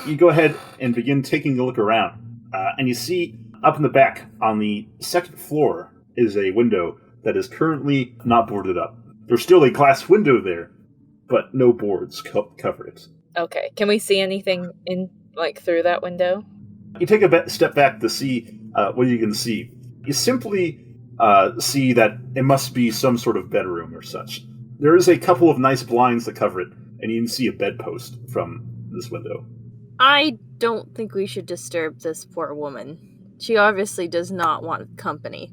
You go ahead and begin taking a look around. And you see up in the back on the second floor is a window that is currently not boarded up. There's still a glass window there, but no boards cover it. Okay. Can we see anything in through that window? You take a step back to see what you can see. You simply see that it must be some sort of bedroom or such. There is a couple of nice blinds that cover it, and you can see a bedpost from this window. I don't think we should disturb this poor woman. She obviously does not want company.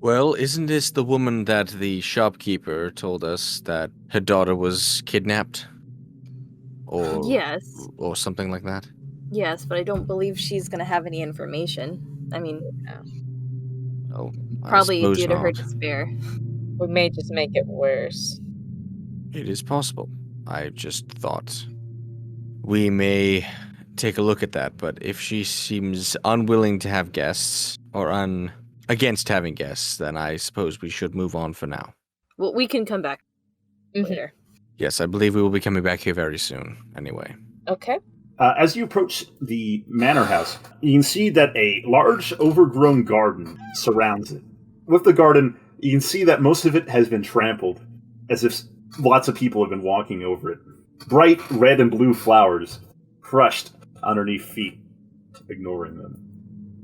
Well, isn't this the woman that the shopkeeper told us that her daughter was kidnapped? Or Yes. or something like that? Yes, but I don't believe she's going to have any information. I mean, Oh, I probably suppose due to her not. despair. We may just make it worse. It is possible. I just thought we may take a look at that, but if she seems unwilling to have guests, or against having guests, then I suppose we should move on for now. Well, we can come back later. Yes, I believe we will be coming back here very soon, anyway. Okay. As you approach the manor house, you can see that a large, overgrown garden surrounds it. With the garden, you can see that most of it has been trampled, as if lots of people have been walking over it. Bright red and blue flowers crushed underneath feet, ignoring them.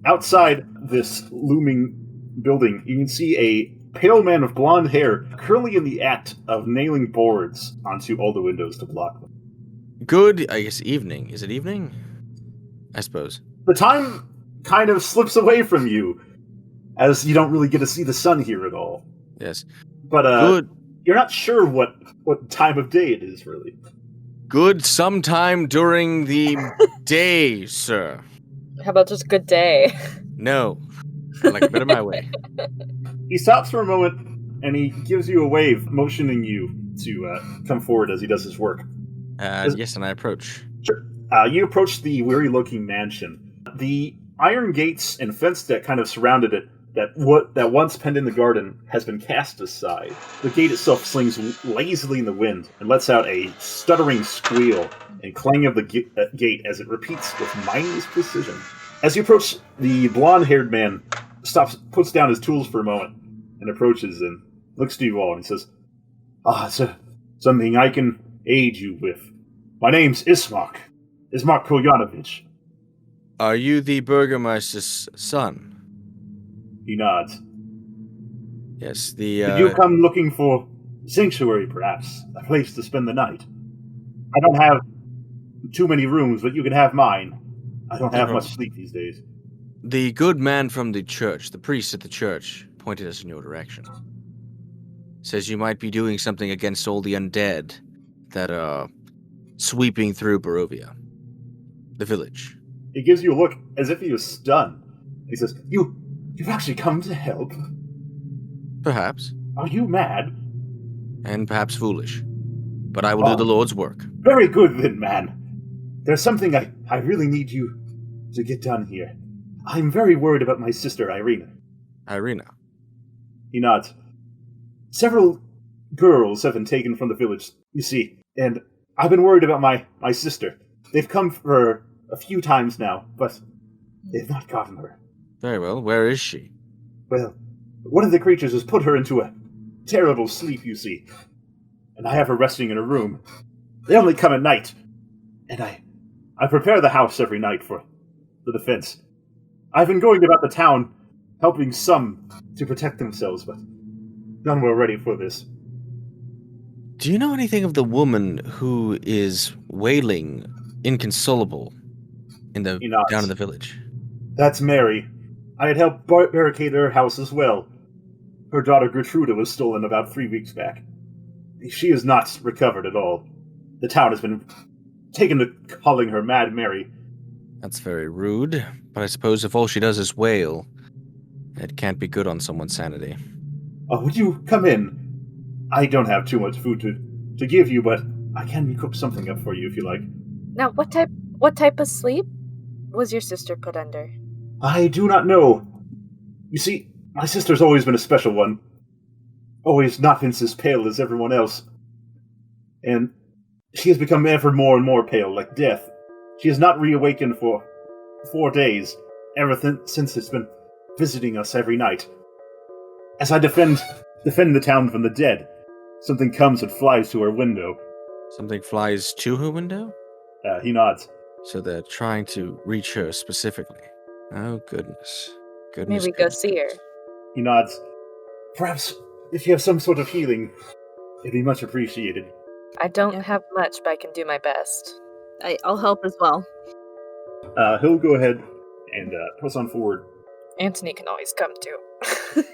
Outside this looming building, you can see a pale man with blonde hair currently in the act of nailing boards onto all the windows to block them. Good, I guess, evening. Is it evening? I suppose. The time kind of slips away from you, as you don't really get to see the sun here at all. Yes. But Good. You're not sure what time of day it is, really. Good sometime during the day, sir. How about just good day? No. I like a bit of my way. He stops for a moment, and he gives you a wave, motioning you to come forward as he does his work. Yes, and I approach. Sure. You approach the weary-looking mansion. The iron gates and fence that kind of surrounded it, that once penned in the garden, has been cast aside. The gate itself slings lazily in the wind and lets out a stuttering squeal and clang of the gate as it repeats with mindless precision. As you approach, the blonde-haired man puts down his tools for a moment, and approaches and looks to you all and says, sir, something I can aid you with. My name's Ismark Kolyanovich. Are you the Burgermeister's son? He nods. Yes, Did you come looking for sanctuary, perhaps? A place to spend the night? I don't have too many rooms, but you can have mine. I don't have much sleep these days. The good man from the church, the priest at the church, pointed us in your direction. Says you might be doing something against all the undead that are sweeping through Barovia. The village. He gives you a look as if he was stunned. He says, You've actually come to help? Perhaps. Are you mad? And perhaps foolish. But I will do the Lord's work. Very good then, man. There's something I really need you to get done here. I'm very worried about my sister, Irina. Irina? He nods. Several girls have been taken from the village, you see, and I've been worried about my sister. They've come for her a few times now, but they've not gotten her. Very well. Where is she? Well, one of the creatures has put her into a terrible sleep, you see, and I have her resting in a room. They only come at night, and I prepare the house every night for the defense. I've been going about the town, helping some to protect themselves, but none were ready for this. Do you know anything of the woman who is wailing inconsolable down in the village? That's Mary. I had helped barricade her house as well. Her daughter Gertruda was stolen about 3 weeks back. She is not recovered at all. The town has been taken to calling her Mad Mary. That's very rude, but I suppose if all she does is wail, it can't be good on someone's sanity. Would you come in? I don't have too much food to give you, but I can cook something up for you if you like. Now, what type of sleep was your sister put under? I do not know. You see, my sister's always been a special one. Always not been as pale as everyone else. And she has become ever more and more pale, like death. She has not reawakened for 4 days, ever since it's been visiting us every night. As I defend the town from the dead, something comes and flies to her window. Something flies to her window? He nods. So they're trying to reach her specifically. Oh, goodness. Maybe go see her. He nods. Perhaps if you have some sort of healing, it'd be much appreciated. I don't have much, but I can do my best. I'll help as well. He'll go ahead and press on forward. Anthony can always come too.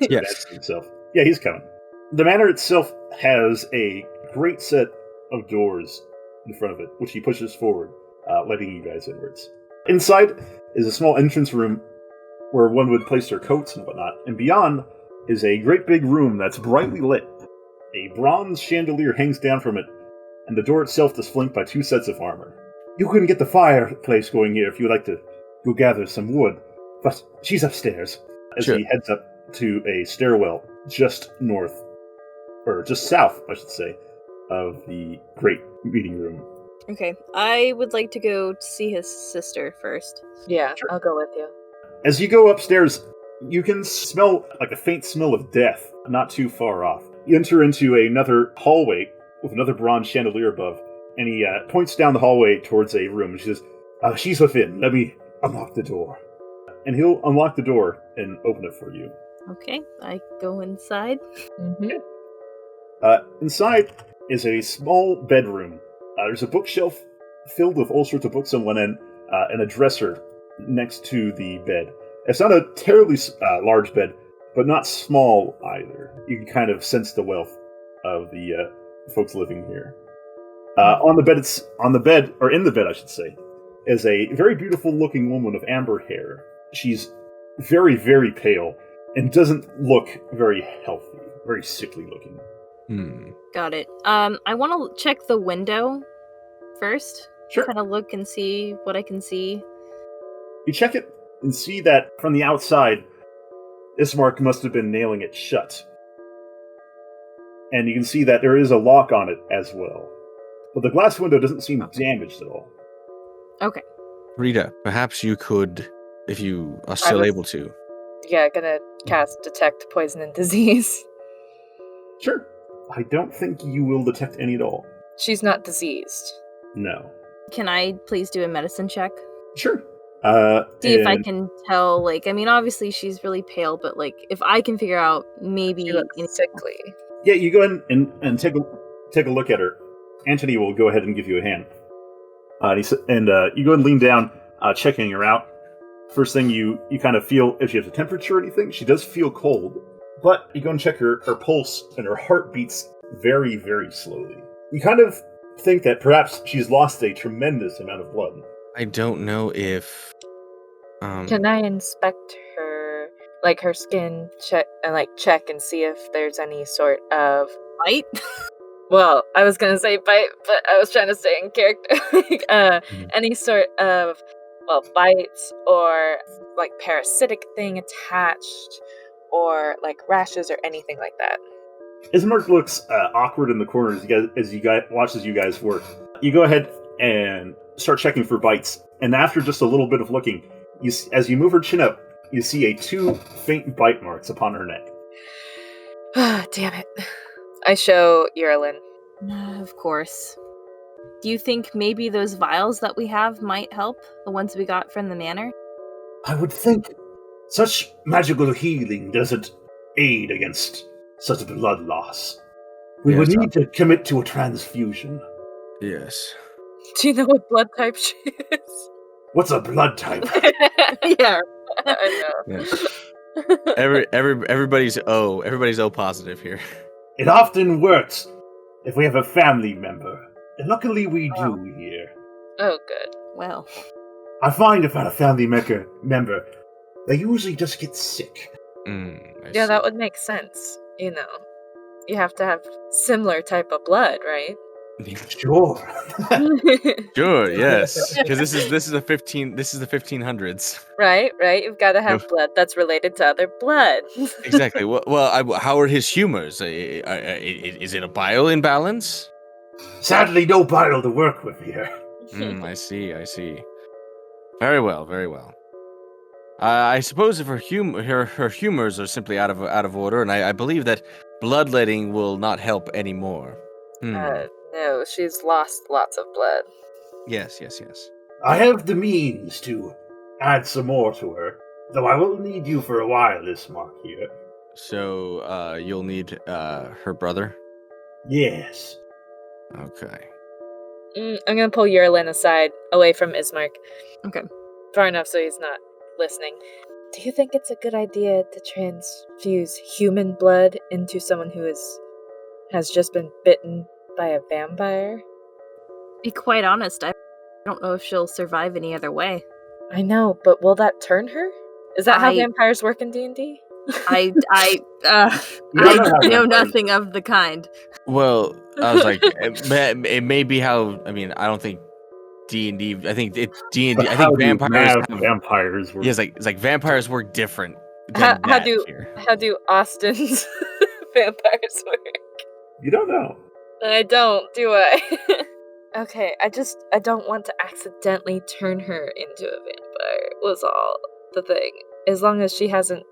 Yes. Himself. Yeah, he's coming. The manor itself has a great set of doors in front of it, which he pushes forward, letting you guys inwards. Inside is a small entrance room where one would place their coats and whatnot, and beyond is a great big room that's brightly lit. A bronze chandelier hangs down from it, and the door itself is flanked by 2 sets of armor. You can get the fireplace going here if you'd like to go gather some wood, but she's upstairs. As Sure. he heads up to a stairwell just north, or just south, I should say, of the great meeting room. Okay, I would like to go see his sister first. Yeah, Sure. I'll go with you. As you go upstairs, you can smell like a faint smell of death not too far off. You enter into another hallway with another bronze chandelier above, and he points down the hallway towards a room. She says, she's within. Let me unlock the door. and he'll unlock the door and open it for you. Okay, I go inside. Mm-hmm. Inside is a small bedroom. There's a bookshelf filled with all sorts of books on one end, and a dresser next to the bed. It's not a terribly large bed, but not small either. You can kind of sense the wealth of the folks living here. In the bed, I should say, is a very beautiful-looking woman of amber hair. She's very, very pale and doesn't look very healthy, very sickly-looking. Got it. I want to check the window first. Sure. Kind of look and see what I can see. You check it and see that from the outside, Ismark must have been nailing it shut. And you can see that there is a lock on it as well. But the glass window doesn't seem damaged at all. Okay. Rita, perhaps you could, if you are still able to. Yeah, gonna cast Detect Poison and Disease. Sure. I don't think you will detect any at all. She's not diseased. No. Can I please do a medicine check? Sure. See if I can tell, obviously she's really pale, but, if I can figure out maybe... She looks sickly. Yeah, you go in and take a look at her. Anthony will go ahead and give you a hand. You go and lean down, checking her out. First thing you kind of feel if she has a temperature or anything. She does feel cold, but you go and check her pulse, and her heart beats very, very slowly. You kind of think that perhaps she's lost a tremendous amount of blood. I don't know if... Can I inspect her, her skin, check and see if there's any sort of... Bite? Well, I was gonna say bite, but I was trying to stay in character. Any sort of, bites or, parasitic thing attached, or, rashes or anything like that. Ismark looks awkward in the corner as you guys watches you guys work. You go ahead and start checking for bites, and after just a little bit of looking, as you move her chin up, you see 2 faint bite marks upon her neck. Damn it. I show Yerlin. Of course. Do you think maybe those vials that we have might help? The ones we got from the manor? I would think such magical healing doesn't aid against such blood loss. We would need to commit to a transfusion. Yes. Do you know what blood type she is? What's a blood type? Yeah, I know. Yeah. Everybody's O positive here. It often works if we have a family member. And luckily we do here. Oh, good. Well. I find if I had a family member, they usually just get sick. Yeah, that would make sense. You have to have similar type of blood, right? Sure. Sure, yes. Because this is the 1500s. Right. You've got to have blood that's related to other blood. Exactly. Well, how are his humors? Is it a bile imbalance? Sadly, no bile to work with here. I see. Very well. I suppose if her humors are simply out of order, and I believe that bloodletting will not help anymore. No, she's lost lots of blood. Yes. I have the means to add some more to her, though I will need you for a while, Ismark here. So, you'll need her brother? Yes. Okay. I'm gonna pull Yerlin aside, away from Ismark. Okay. Far enough so he's not listening. Do you think it's a good idea to transfuse human blood into someone who has just been bitten by a vampire? Be quite honest, I don't know if she'll survive any other way. I know, but will that turn her? Is that how vampires work in D&D? I know nothing of the kind. Well, I was like, it may be how. I mean, I don't think D&D. I think D&D. I think vampires work. Yeah, it's like vampires work different. How do Austin's vampires work? You don't know. I don't, do I? Okay, I don't want to accidentally turn her into a vampire, was all the thing. As long as she hasn't,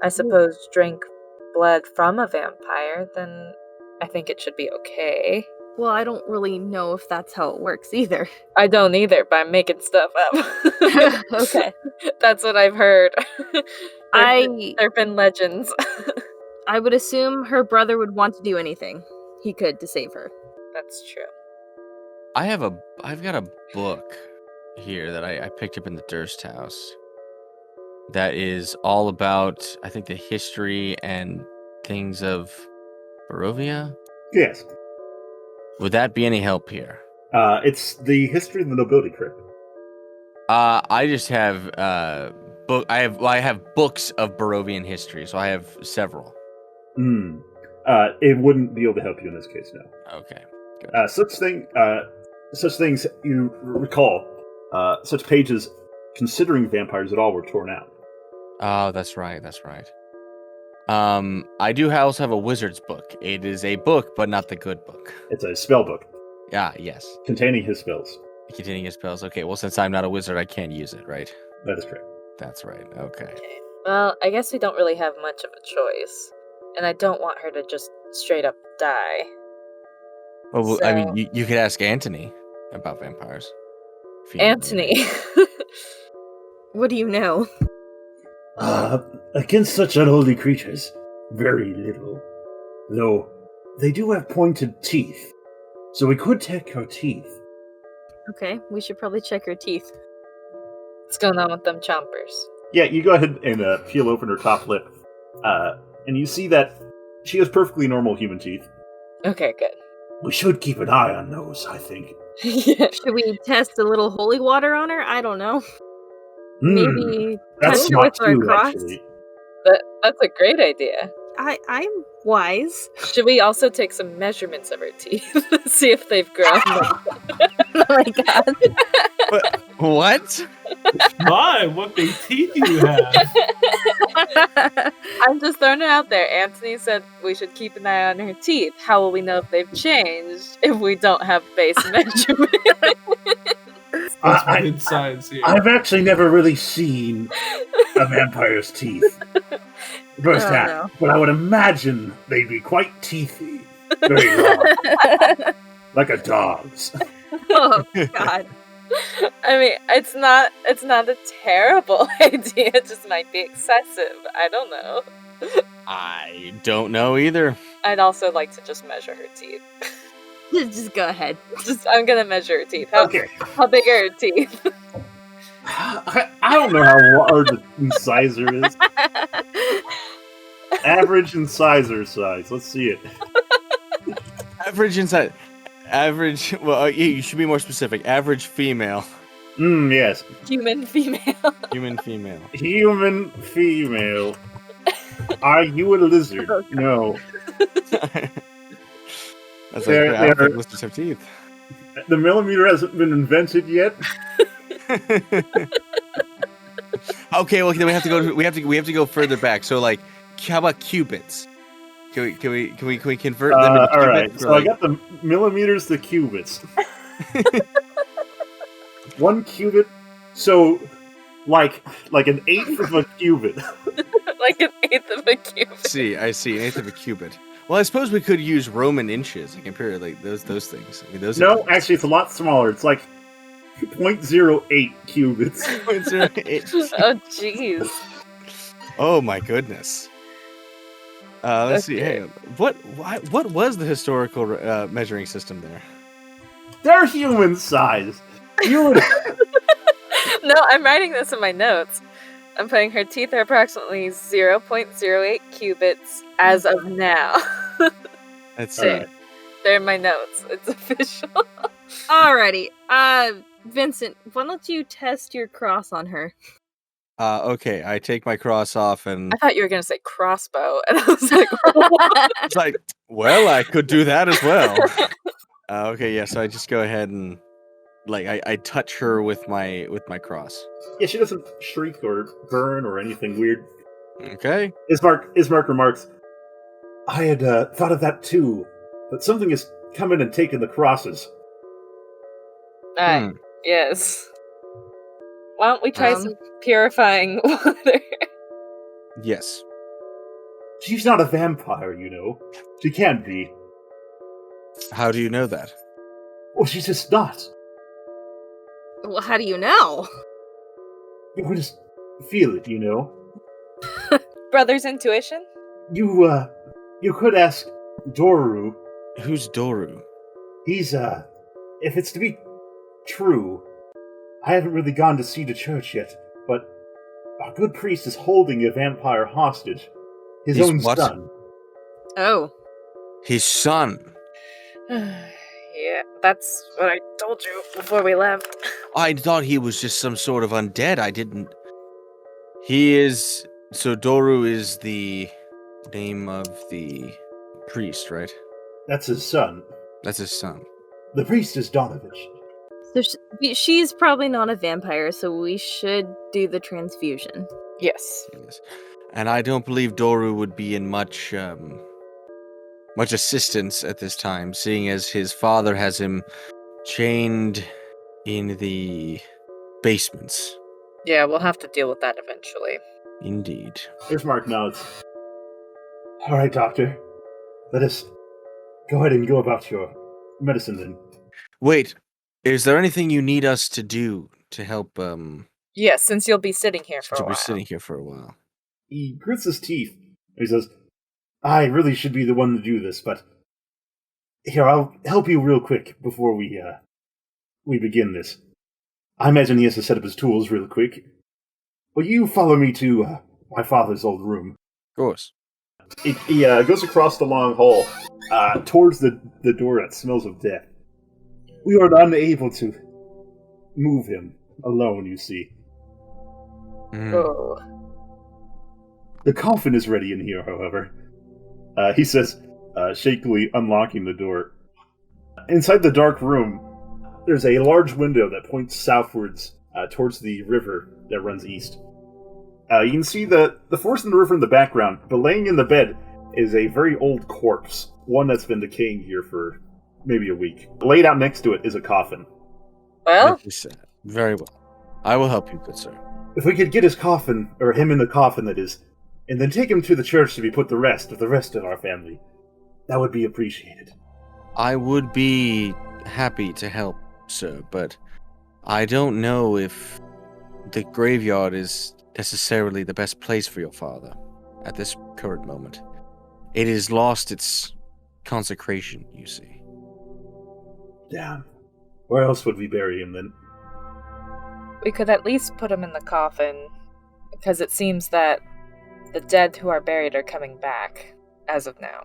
I suppose, drank blood from a vampire, then I think it should be okay. Well, I don't really know if that's how it works either. I don't either, but I'm making stuff up. Okay. That's what I've heard. I There've been legends. would assume her brother would want to do anything he could to save her. That's true. I've got a book here that I picked up in the Durst house that is all about, I think, the history and things of Barovia. Yes. Would that be any help here? It's the history of the nobility crypt. I just have I have books of Barovian history, so I have several. It wouldn't be able to help you in this case, no. Okay. Good. Such things you recall. Such pages, considering vampires at all, were torn out. Oh, that's right. That's right. I do also have a wizard's book. It is a book, but not the good book. It's a spell book. Yes. Containing his spells. Containing his spells. Okay, well, since I'm not a wizard, I can't use it, right? That is correct. That's right. Okay. Well, I guess we don't really have much of a choice. And I don't want her to just straight up die. Well, So- I mean, you could ask Anthony about vampires. if you- Anthony. What do you know? Against such unholy creatures, very little. Though, they do have pointed teeth. So we could check her teeth. Okay, we should probably check her teeth. What's going on with them chompers? Yeah, you go ahead and peel open her top lip. And you see that she has perfectly normal human teeth. Okay, good. We should keep an eye on those, I think. Yeah. Should we test a little holy water on her? I don't know. Maybe That's touch her with smart our too, cross? actually. That's a great idea. I'm wise. Should we also take some measurements of her teeth? See if they've grown. Oh my god. What? My, what big teeth you have! I'm just throwing it out there. Anthony said we should keep an eye on her teeth. How will we know if they've changed if we don't have base measurements? That's good science here. I've actually never really seen a vampire's teeth firsthand, no. but I would imagine they'd be quite teethy, very long, like a dog's. Oh god. I mean, it's not a terrible idea. It just might be excessive. I don't know. I don't know either. I'd also like to just measure her teeth. Just go ahead. I'm gonna measure her teeth. How big are her teeth? I don't know how large an incisor is. Average incisor size. Let's see it. Average inside. Average. Well, you should be more specific. Average female. Yes. Human female. Human female. Human female. Are you a lizard? Oh, No. That's They're- like they're- lizards have teeth. The millimeter hasn't been invented yet. Okay, well, then we have to go further back. So, like, how about cubits? Can we convert them into All right. cubits? So I got the millimeters to cubits. 1 cubit. So, like an eighth of a cubit. Like an eighth of a cubit. I see, an eighth of a cubit. Well, I suppose we could use Roman inches and compare like those things. I mean, those. No, actually, it's a lot smaller. It's like 0.08 cubits. 0.08. Oh jeez. Oh my goodness. Let's see. Okay. Hey, what was the historical measuring system there? They're human size. You would. No, I'm writing this in my notes. I'm putting her teeth are approximately 0.08 cubits as of now. Let's All see. right. They're in my notes. It's official. Alrighty. Vincent, why don't you test your cross on her? Okay, I take my cross off and I thought you were gonna say crossbow, and I was like, what? it's like, well, I could do that as well. Okay, yeah. So I just go ahead and like I touch her with my cross. Yeah, she doesn't shriek or burn or anything weird. Okay. Ismark remarks, I had thought of that too, but something has come in and taken the crosses. Alright, yes. Why don't we try Um. some purifying water? Yes. She's not a vampire, you know. She can't be. How do you know that? Well, she's just not. Well, how do you know? You can just feel it, you know? Brother's intuition? You could ask Doru. Who's Doru? He's, if it's to be true, I haven't really gone to see the church yet, but our good priest is holding a vampire hostage. His He's own what? son. Oh. His son. Yeah, that's what I told you before we left. I thought he was just some sort of undead. I didn't. He is. So Doru is the name of the priest, right? That's his son. That's his son. The priest is Donovich. So she's probably not a vampire, so we should do the transfusion. Yes. Yes. And I don't believe Doru would be in much assistance at this time, seeing as his father has him chained in the basements. Yeah, we'll have to deal with that eventually. Indeed. Here's Mark nods. Alright, doctor. Let us go ahead and go about your medicine then. Wait, is there anything you need us to do to help, Yes, since you'll be sitting here for a to while. be sitting here for a while? He grits his teeth. He says, I really should be the one to do this, but here, I'll help you real quick before we begin this. I imagine he has to set up his tools real quick. Will you follow me to my father's old room? Of course. He goes across the long hall towards the door that smells of death. We are unable to move him alone, you see. Oh. The coffin is ready in here, however. He says, shakily unlocking the door. Inside the dark room, there's a large window that points southwards towards the river that runs east. You can see the forest and the river in the background, but laying in the bed is a very old corpse, one that's been decaying here for maybe a week. Laid out next to it is a coffin. Well, Like you said. Very well. I will help you, good sir. If we could get his coffin, or him in the coffin that is, and then take him to the church to be put the rest of our family, that would be appreciated. I would be happy to help, sir, but I don't know if the graveyard is necessarily the best place for your father at this current moment. It has lost its consecration, you see. Damn. Where else would we bury him then? we could at least put him in the coffin, because it seems that the dead who are buried are coming back, as of now.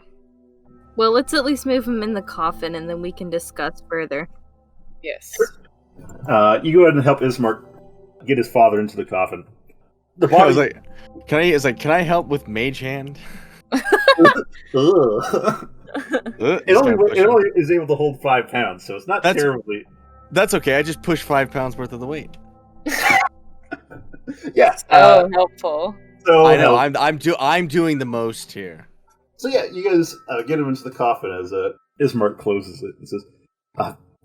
Well, let's at least move him in the coffin, and then we can discuss further. Yes. You go ahead and help Ismark get his father into the coffin. The I body. was like, can I help with Mage Hand? Ugh. It only is able to hold 5 pounds, so it's not terribly. That's okay. I just pushed 5 pounds worth of the weight. Yeah. Helpful. So I know. I'm doing the most here. So yeah, you guys get him into the coffin as Ismark closes it and says,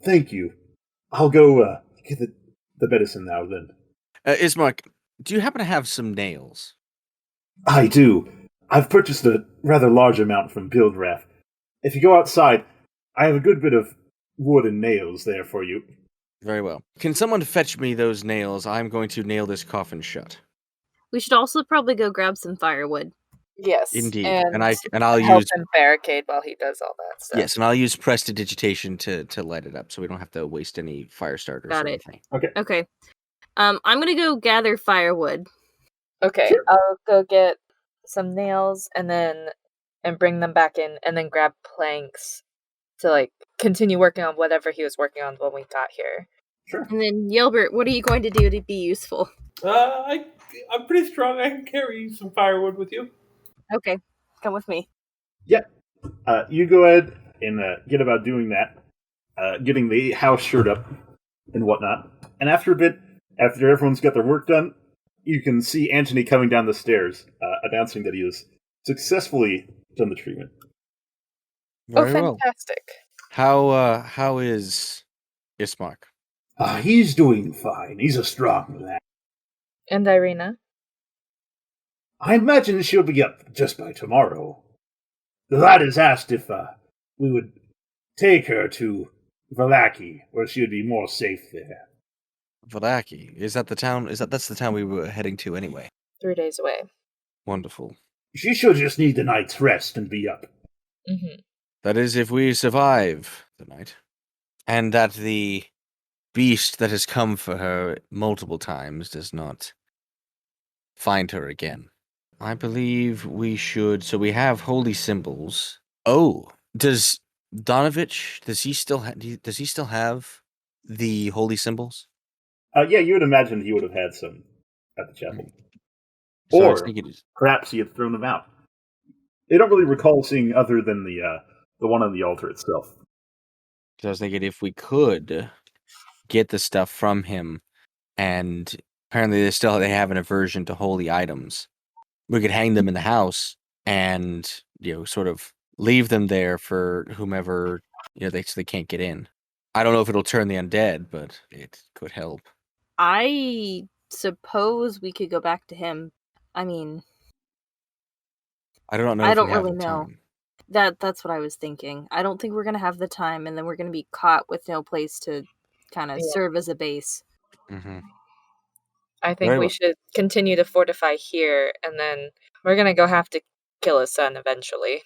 "Thank you. I'll go get the medicine now." Then, Ismark, do you happen to have some nails? I do. I've purchased a rather large amount from Bildrath. If you go outside, I have a good bit of wood and nails there for you. Very well. Can someone fetch me those nails? I'm going to nail this coffin shut. We should also probably go grab some firewood. Yes. Indeed. And I'll help use him barricade while he does all that stuff. yes, and I'll use prestidigitation to light it up, so we don't have to waste any fire starters Got or it. anything. Okay. I'm gonna go gather firewood. Okay, Sure. I'll go get some nails and bring them back in, and then grab planks to continue working on whatever he was working on when we got here. Sure. And then, Yelbert, what are you going to do to be useful? I'm pretty strong. I can carry some firewood with you. Okay, come with me. You go ahead and get about doing that, getting the house shored up and whatnot. And after a bit, after everyone's got their work done, you can see Anthony coming down the stairs, announcing that he has successfully done the treatment. Very well. Fantastic. How is Ismark? He's doing fine. He's a strong lad. And Irina? I imagine she'll be up just by tomorrow. The lad has asked if we would take her to Valaki, where she would be more safe there. Valaki, is that the town? That's the town we were heading to anyway? 3 days away. Wonderful. She should just need the night's rest and be up. Mm-hmm. That is, if we survive the night, and that the beast that has come for her multiple times does not find her again. I believe we should. So we have holy symbols. Oh, does Donovich? Does he still have the holy symbols? Yeah, you would imagine he would have had some at the chapel. So I was Or thinking, perhaps he had thrown them out. They don't really recall seeing other than the one on the altar itself. so I was thinking if we could get the stuff from him, and apparently they have an aversion to holy items. We could hang them in the house and sort of leave them there for whomever so they can't get in. I don't know if it'll turn the undead, but it could help. I suppose we could go back to him. I mean, I don't know. I if don't we have really the know. time. That's what I was thinking. I don't think we're gonna have the time, and then we're gonna be caught with no place to kind of serve as a base. Mm-hmm. I think Very we well. should continue to fortify here, and then we're gonna go have to kill his son eventually.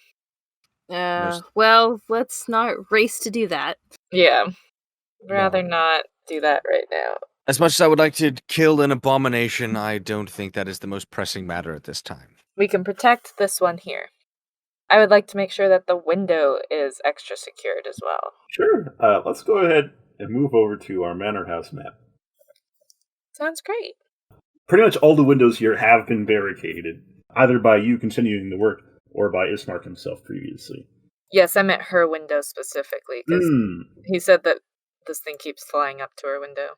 Well, let's not race to do that. Yeah. Rather No. not do that right now. As much as I would like to kill an abomination, I don't think that is the most pressing matter at this time. We can protect this one here. I would like to make sure that the window is extra secured as well. Sure. Let's go ahead and move over to our manor house map. Sounds great. Pretty much all the windows here have been barricaded, either by you continuing the work or by Ismark himself previously. Yes, I meant her window specifically, because he said that this thing keeps flying up to her window.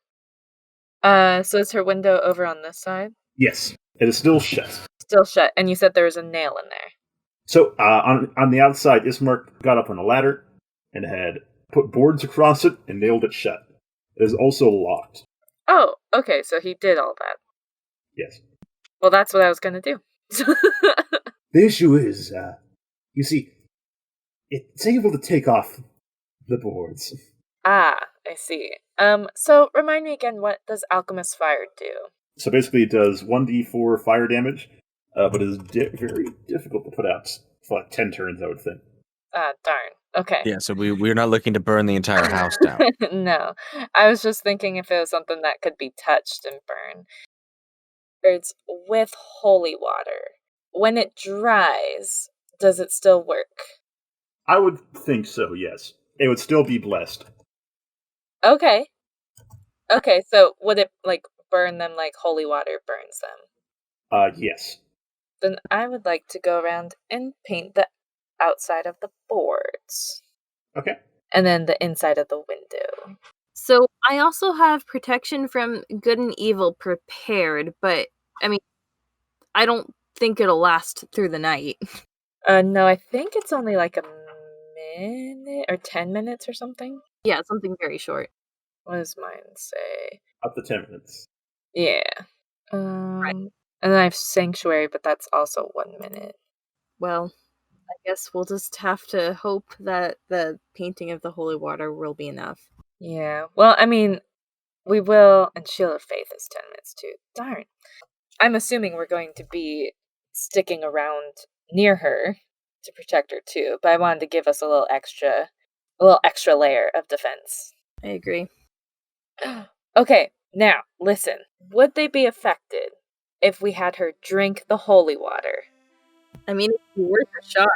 So is her window over on this side? Yes, it is still shut. Still shut, and you said there was a nail in there. So, on the outside, Ismark got up on a ladder and had put boards across it and nailed it shut. It is also locked. Oh, okay, so he did all that. Yes. Well, that's what I was gonna do. The issue is, you see, it's able to take off the boards. Ah, I see. So remind me again, what does Alchemist Fire do? So basically it does 1d4 fire damage, but is very difficult to put out for like 10 turns, I would think. Darn. Okay. Yeah, so we're not looking to burn the entire house down. No. I was just thinking if it was something that could be touched and burned. It's with holy water. When it dries, does it still work? I would think so, yes. It would still be blessed. Okay. Okay, so would it, burn them like holy water burns them? Yes. Then I would like to go around and paint the outside of the boards. Okay. And then the inside of the window. So I also have protection from good and evil prepared, but I mean, I don't think it'll last through the night. No, I think it's only like a minute or 10 minutes or something. Yeah, something very short. What does mine say? Up to 10 minutes. Yeah. Right. And then I have Sanctuary, but that's also 1 minute. Well, I guess we'll just have to hope that the painting of the holy water will be enough. Yeah. Well, I mean, we will, and Shield of Faith is 10 minutes too. Darn. I'm assuming we're going to be sticking around near her to protect her too, but I wanted to give us a little extra layer of defense. I agree. Okay, now, listen. Would they be affected if we had her drink the holy water? I mean, it'd be worth a shot.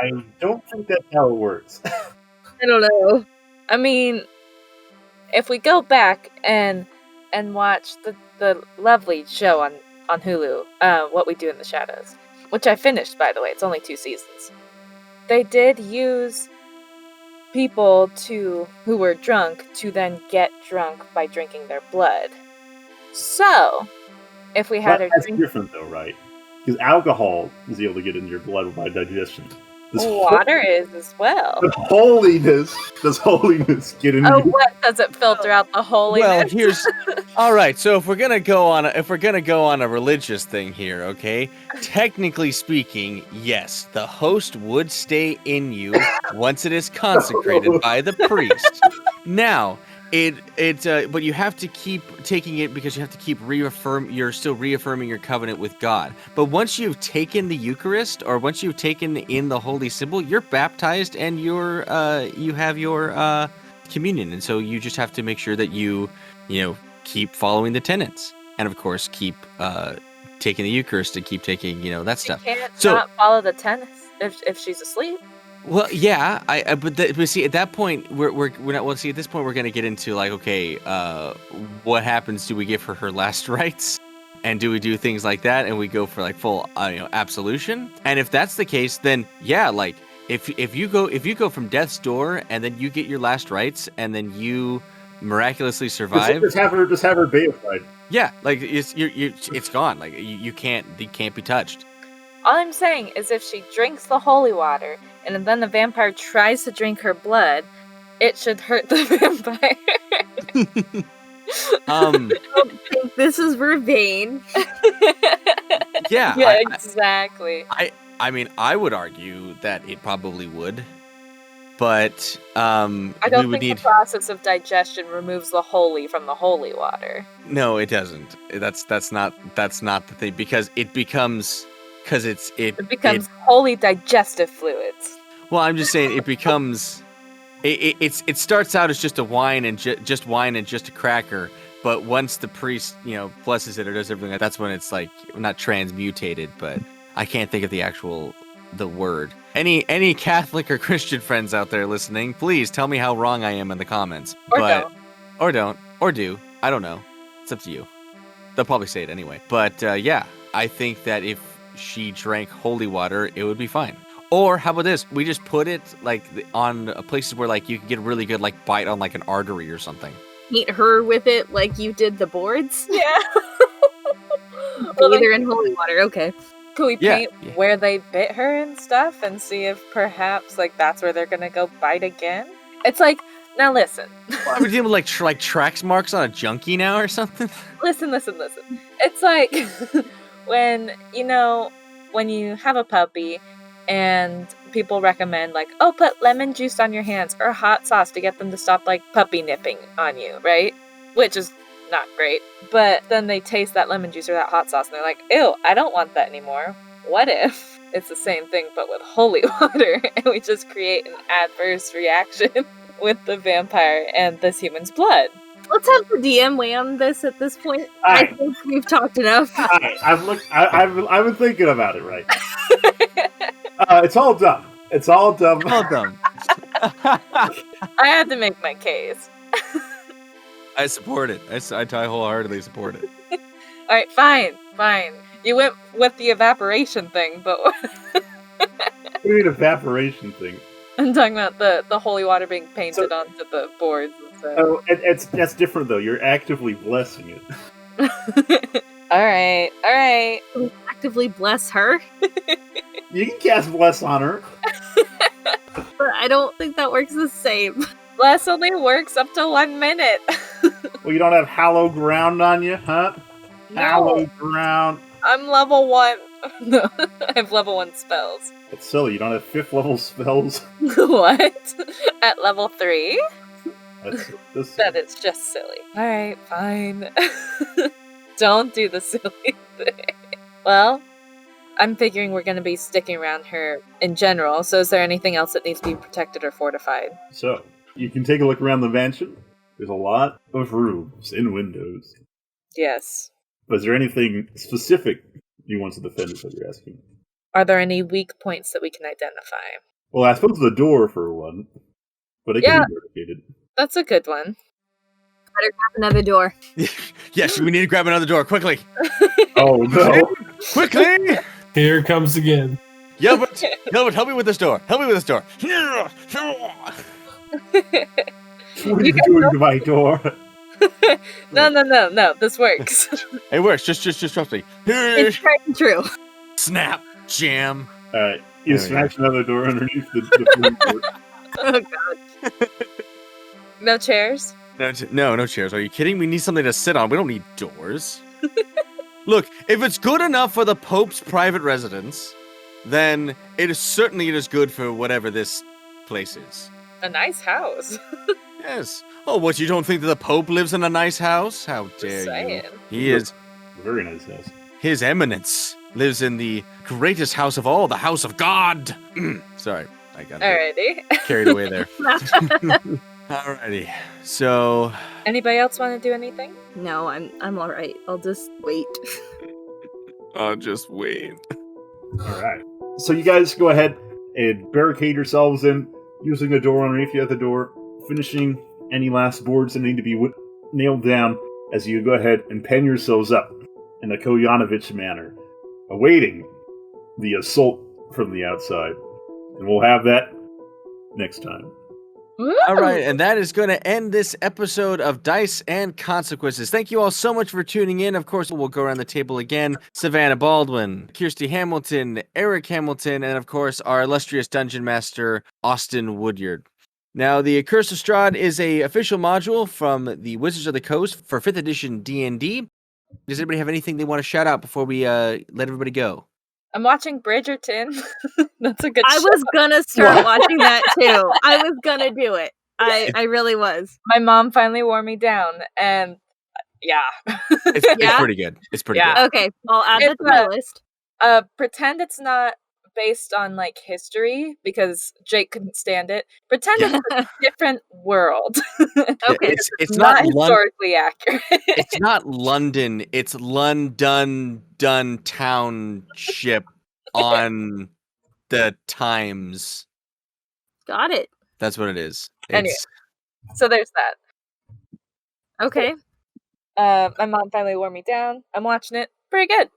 I don't think that's how it works. I don't know. I mean, if we go back and watch the lovely show on Hulu, What We Do in the Shadows, which I finished, by the way, it's only 2 seasons. They did use people who were drunk to then get drunk by drinking their blood. So, if we had her That's drink... different though, right? Because alcohol is able to get in your blood by digestion. Water is as well. Does holiness get in Oh, you? what does it filter out the holiness? Well, all right. So if we're gonna go on a religious thing here, okay? Technically speaking, yes, the host would stay in you once it is consecrated by the priest. Now, but you have to keep taking it because you have to keep you're still reaffirming your covenant with God. But once you've taken the Eucharist, or once you've taken in the holy symbol, you're baptized and you have your communion. And so you just have to make sure that you keep following the tenets, and of course keep taking the Eucharist and keep taking that stuff. You can't not follow the tenets if she's asleep. Well, yeah, but see, at that point, we're not. Well, see, at this point, we're gonna get into like, okay, what happens? Do we give her last rites, and do we do things like that, and we go for like full, absolution? And if that's the case, then yeah, like if you go from death's door, and then you get your last rites, and then you miraculously survive, Just have her beatified. Yeah, like it's gone. Like you can't be touched. All I'm saying is if she drinks the holy water and then the vampire tries to drink her blood, it should hurt the vampire. I don't think this is Vervain. Yeah. Yeah, exactly. I mean, I would argue that it probably would. But I don't think the process of digestion removes the holy from the holy water. No, it doesn't. That's not the thing, because it becomes holy digestive fluids. Well, I'm just saying it becomes it starts out as just a wine and just a cracker, but once the priest blesses it or does everything, that's when it's like not transmutated, but I can't think of the word. Any Catholic or Christian friends out there listening, please tell me how wrong I am in the comments. Or don't. Or do. I don't know. It's up to you. They'll probably say it anyway. But yeah, I think that if she drank holy water, it would be fine. Or how about this? We just put it like on places where like you can get a really good like bite on like an artery or something. Paint her with it like you did the boards? Yeah. Either in holy water, okay. Can we paint where they bit her and stuff and see if perhaps like that's where they're gonna go bite again? It's like, now listen. Well, are we dealing with like tracks marks on a junkie now or something? Listen. It's like when you have a puppy and people recommend like, oh, put lemon juice on your hands or hot sauce to get them to stop like puppy nipping on you, right? Which is not great. But then they taste that lemon juice or that hot sauce and they're like, ew, I don't want that anymore. What if it's the same thing but with holy water and we just create an adverse reaction with the vampire and this human's blood? Let's have the DM weigh on this at this point. I think we've talked enough. I've been thinking about it, right? It's all dumb. All dumb. I had to make my case. I support it. I wholeheartedly support it. Alright, fine. You went with the evaporation thing, but... What do you mean evaporation thing? I'm talking about the holy water being painted onto the boards and stuff. Oh, that's different though. You're actively blessing it. Alright. Actively bless her? You can cast bless on her. But I don't think that works the same. Bless only works up to 1 minute. Well, you don't have hallow ground on you, huh? No. Hallow ground. I'm level 1. No, I have level 1 spells. That's silly. You don't have 5th level spells. What? At level 3? That's That is just silly. Alright, fine. Don't do the silly thing. Well, I'm figuring we're going to be sticking around her in general, so is there anything else that needs to be protected or fortified? So, you can take a look around the mansion. There's a lot of rooms and windows. Yes. But is there anything specific you want to defend, is what you're asking? Are there any weak points that we can identify? Well, I suppose the door for one. But it can be barricaded. That's a good one. Better grab another door. Yes, we need to grab another door, quickly. Oh, no. Quickly! Here it comes again. Gilbert, help me with this door. What are you doing to my door? No, this works. It works, just trust me. It's tried and true. Snap, jam. Alright, You There we smash another door underneath the floor. Oh god. No chairs? No chairs. Are you kidding? We need something to sit on. We don't need doors. Look, if it's good enough for the Pope's private residence, then it is good for whatever this place is. A nice house. Yes. Oh, what, you don't think that the Pope lives in a nice house? How dare you? saying. He is... Very nice house. His Eminence lives in the greatest house of all, the House of God. Sorry, I got Alrighty. carried away there. Alrighty, so... Anybody else want to do anything? No, I'm all right. I'll just wait. I'll just wait. All right. So you guys go ahead and barricade yourselves in using the door underneath you at the door, finishing any last boards that need to be nailed down as you go ahead and pen yourselves up in the Koyanovich manner, awaiting the assault from the outside. And we'll have that next time. All right, and that is going to end this episode of Dice and Consequences. Thank you all so much for tuning in. Of course, we'll go around the table again. Savannah Baldwin, Kirsty Hamilton, Eric Hamilton, and of course, our illustrious Dungeon Master, Austin Woodyard. Now, the Curse of Strahd is a official module from the Wizards of the Coast for 5th edition D&D. Does anybody have anything they want to shout out before we let everybody go? I'm watching Bridgerton. That's a good I show. was gonna start watching that too. I was gonna do it. I really was. My mom finally wore me down, and yeah. It's Yeah? pretty good. It's pretty Yeah. good. Okay, I'll add that It's to my list. Pretend it's not based on, like, history, because Jake couldn't stand it. Pretend it's a different world. Okay. It's not historically accurate. It's not London. It's London township on the Times. Got it. That's what it is. Anyway. So there's that. Okay. My mom finally wore me down. I'm watching it. Pretty good.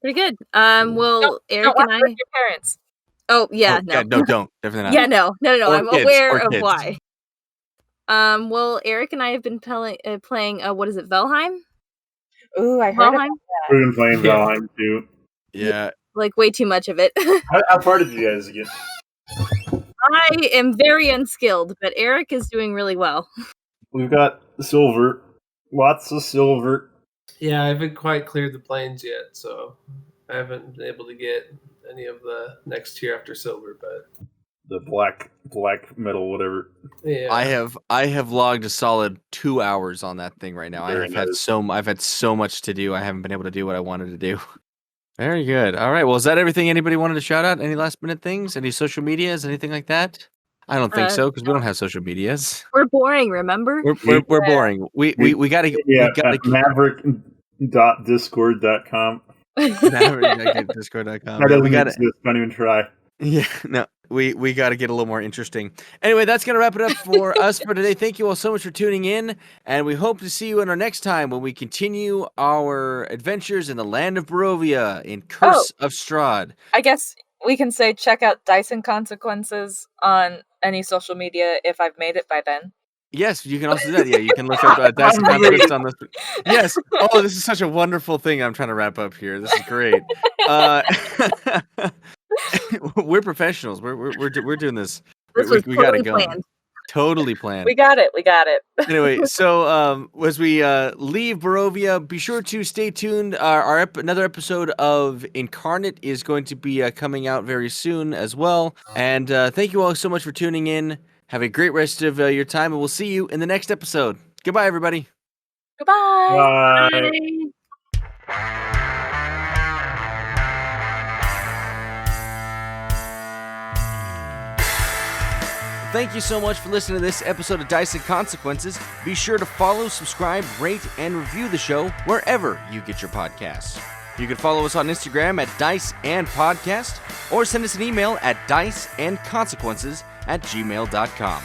Pretty good. Well, Eric Don't watch and I. it with your parents. Oh yeah, Oh, no. yeah, no, don't. Definitely not. Yeah, no. Or I'm kids, aware or of kids. why. Well, Eric and I have been playing. What is it, Valheim? Ooh, I heard Valheim. We've been playing Valheim too. Yeah. Like way too much of it. How far did you guys get? I am very unskilled, but Eric is doing really well. We've got silver. Lots of silver. Yeah, I haven't quite cleared the plains yet, so I haven't been able to get any of the next tier after silver, but The black metal, whatever. yeah. I have logged a solid 2 hours on that thing right now. Very I've had nice. so much to do. I haven't been able to do what I wanted to do. Very good. All right. Well, is that everything anybody wanted to shout out? Any last minute things? Any social medias? Anything like that? I don't think so, because we don't have social medias. We're boring, remember? We're boring. We gotta Yeah, we gotta maverick.discord.com. Discord.com. That doesn't We gotta exist. Don't even try. Yeah, no, we got to get a little more interesting. Anyway, that's going to wrap it up for us for today. Thank you all so much for tuning in, and we hope to see you in our next time when we continue our adventures in the land of Barovia in Curse of Strahd. I guess we can say check out Dice and Consequences on any social media if I've made it by then. Yes, you can also do that. Yeah, you can look up Dice and Consequences on this. Yes. Oh, this is such a wonderful thing. I'm trying to wrap up here. This is great. We're professionals. We're doing this. This was We got totally it going. planned. Totally planned. We got it. Anyway, so as we leave Barovia, be sure to stay tuned. Another episode of Incarnate is going to be coming out very soon as well. And thank you all so much for tuning in. Have a great rest of your time, and we'll see you in the next episode. Goodbye, everybody. Goodbye. Bye. Thank you so much for listening to this episode of Dice and Consequences. Be sure to follow, subscribe, rate, and review the show wherever you get your podcasts. You can follow us on Instagram at Dice and Podcast, or send us an email at diceandconsequences@gmail.com.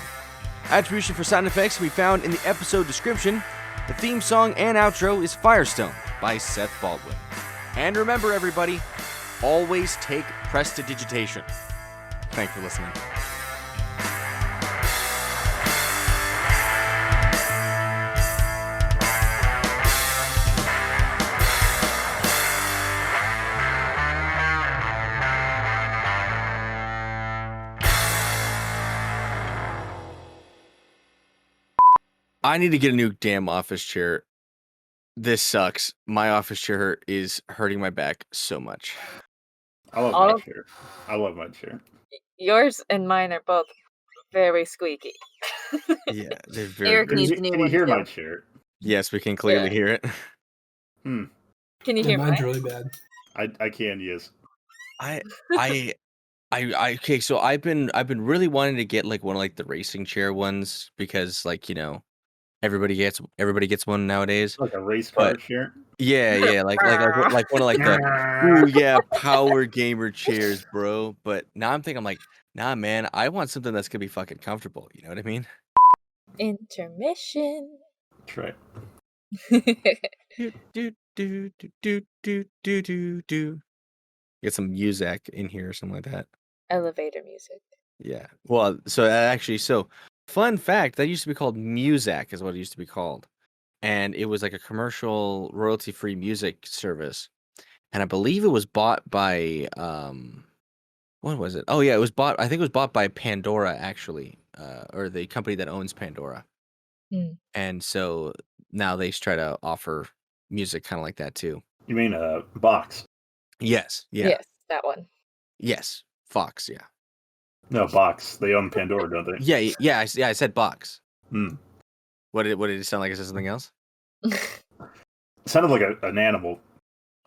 Attribution for sound effects can be found in the episode description. The theme song and outro is Firestone by Seth Baldwin. And remember, everybody, always take prestidigitation. Thanks for listening. I need to get a new damn office chair. This sucks. My office chair is hurting my back so much. I love All my of- chair. I love my chair. Yours and mine are both very squeaky. Yeah, they're very. Eric very needs Can a new you one hear too. my chair? yes, we can clearly hear it. Hmm. Can you Yeah, hear mine's mine? really bad. I can, yes. I okay, so I've been really wanting to get like one of like the racing chair ones because like, you know, everybody gets one nowadays. Like a race car But chair. yeah, like one of like the ooh yeah, power gamer chairs, bro. But now I'm like, nah man, I want something that's gonna be fucking comfortable, you know what I mean? Intermission. That's right. Do do do do do do do do do. Get some music in here or something like that. Elevator music. Yeah. Well, so actually, so fun fact, that used to be called Muzak, is what it used to be called. And it was like a commercial royalty-free music service. And I believe it was bought by what was it? Oh yeah, I think it was bought by Pandora actually, or the company that owns Pandora. And so now they try to offer music kind of like that too. You mean Box? Yes. Yeah. Yes, that one. Yes. Fox, yeah. No, Box. They own Pandora, don't they? Yeah, I said box. Hmm. What did it sound like? I said something else? It sounded like an animal.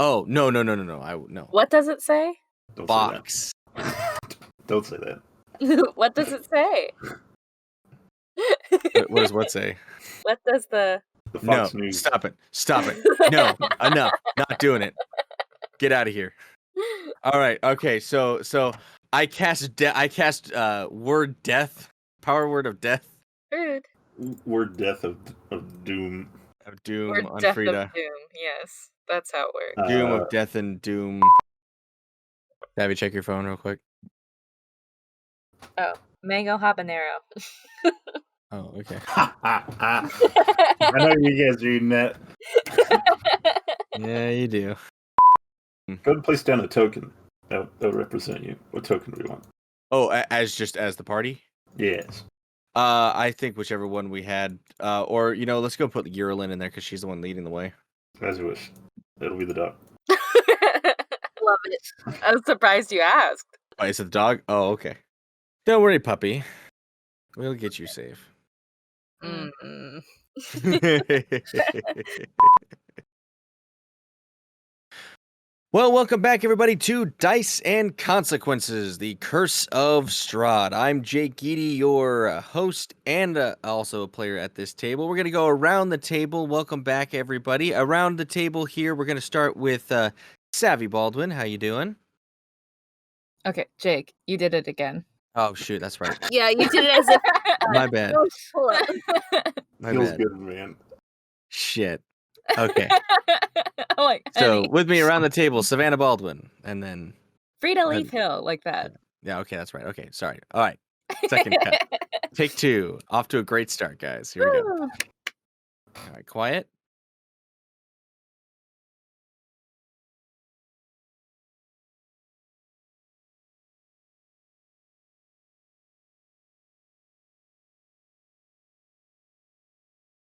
Oh, no. No. What does it say? Don't Box. say that. Don't say that. What does it say? What does what say? What does the The No, Fox News. stop it. No, enough. Not doing it. Get out of here. All right. Okay. So I cast word death, power word of death, Rude. Word death of doom. of doom Or on death Frida. of doom. Yes, that's how it works. Doom of death and doom. Have you check your phone real quick? Oh, mango habanero. Oh, okay. I know you guys are reading that. Yeah, you do. Go ahead and place down a token. That would represent you. What token do we want? Oh, as the party? Yes. I think whichever one we had, or let's go put Eurolin in there because she's the one leading the way. As you wish. That'll be the dog. Love it. I was surprised you asked. Oh, is it the dog? Oh, okay. Don't worry, puppy. We'll get you safe. Mm-mm. Well, welcome back, everybody, to Dice and Consequences, the Curse of Strahd. I'm Jake Geedy, your host and also a player at this table. We're going to go around the table. Welcome back, everybody. Around the table here, we're going to start with Savvy Baldwin. How you doing? Okay, Jake, you did it again. Oh, shoot, that's right. Yeah, you did it as if My bad. no, pull up. My Feels bad. good, man. Shit. Okay. I'm like, So, honey, with me around the table, Savannah Baldwin, and then... Frida Leaf Hill, like that. Yeah, okay, that's right. Okay, sorry. All right. Second cut. Take two. Off to a great start, guys. Here we go. All right, quiet.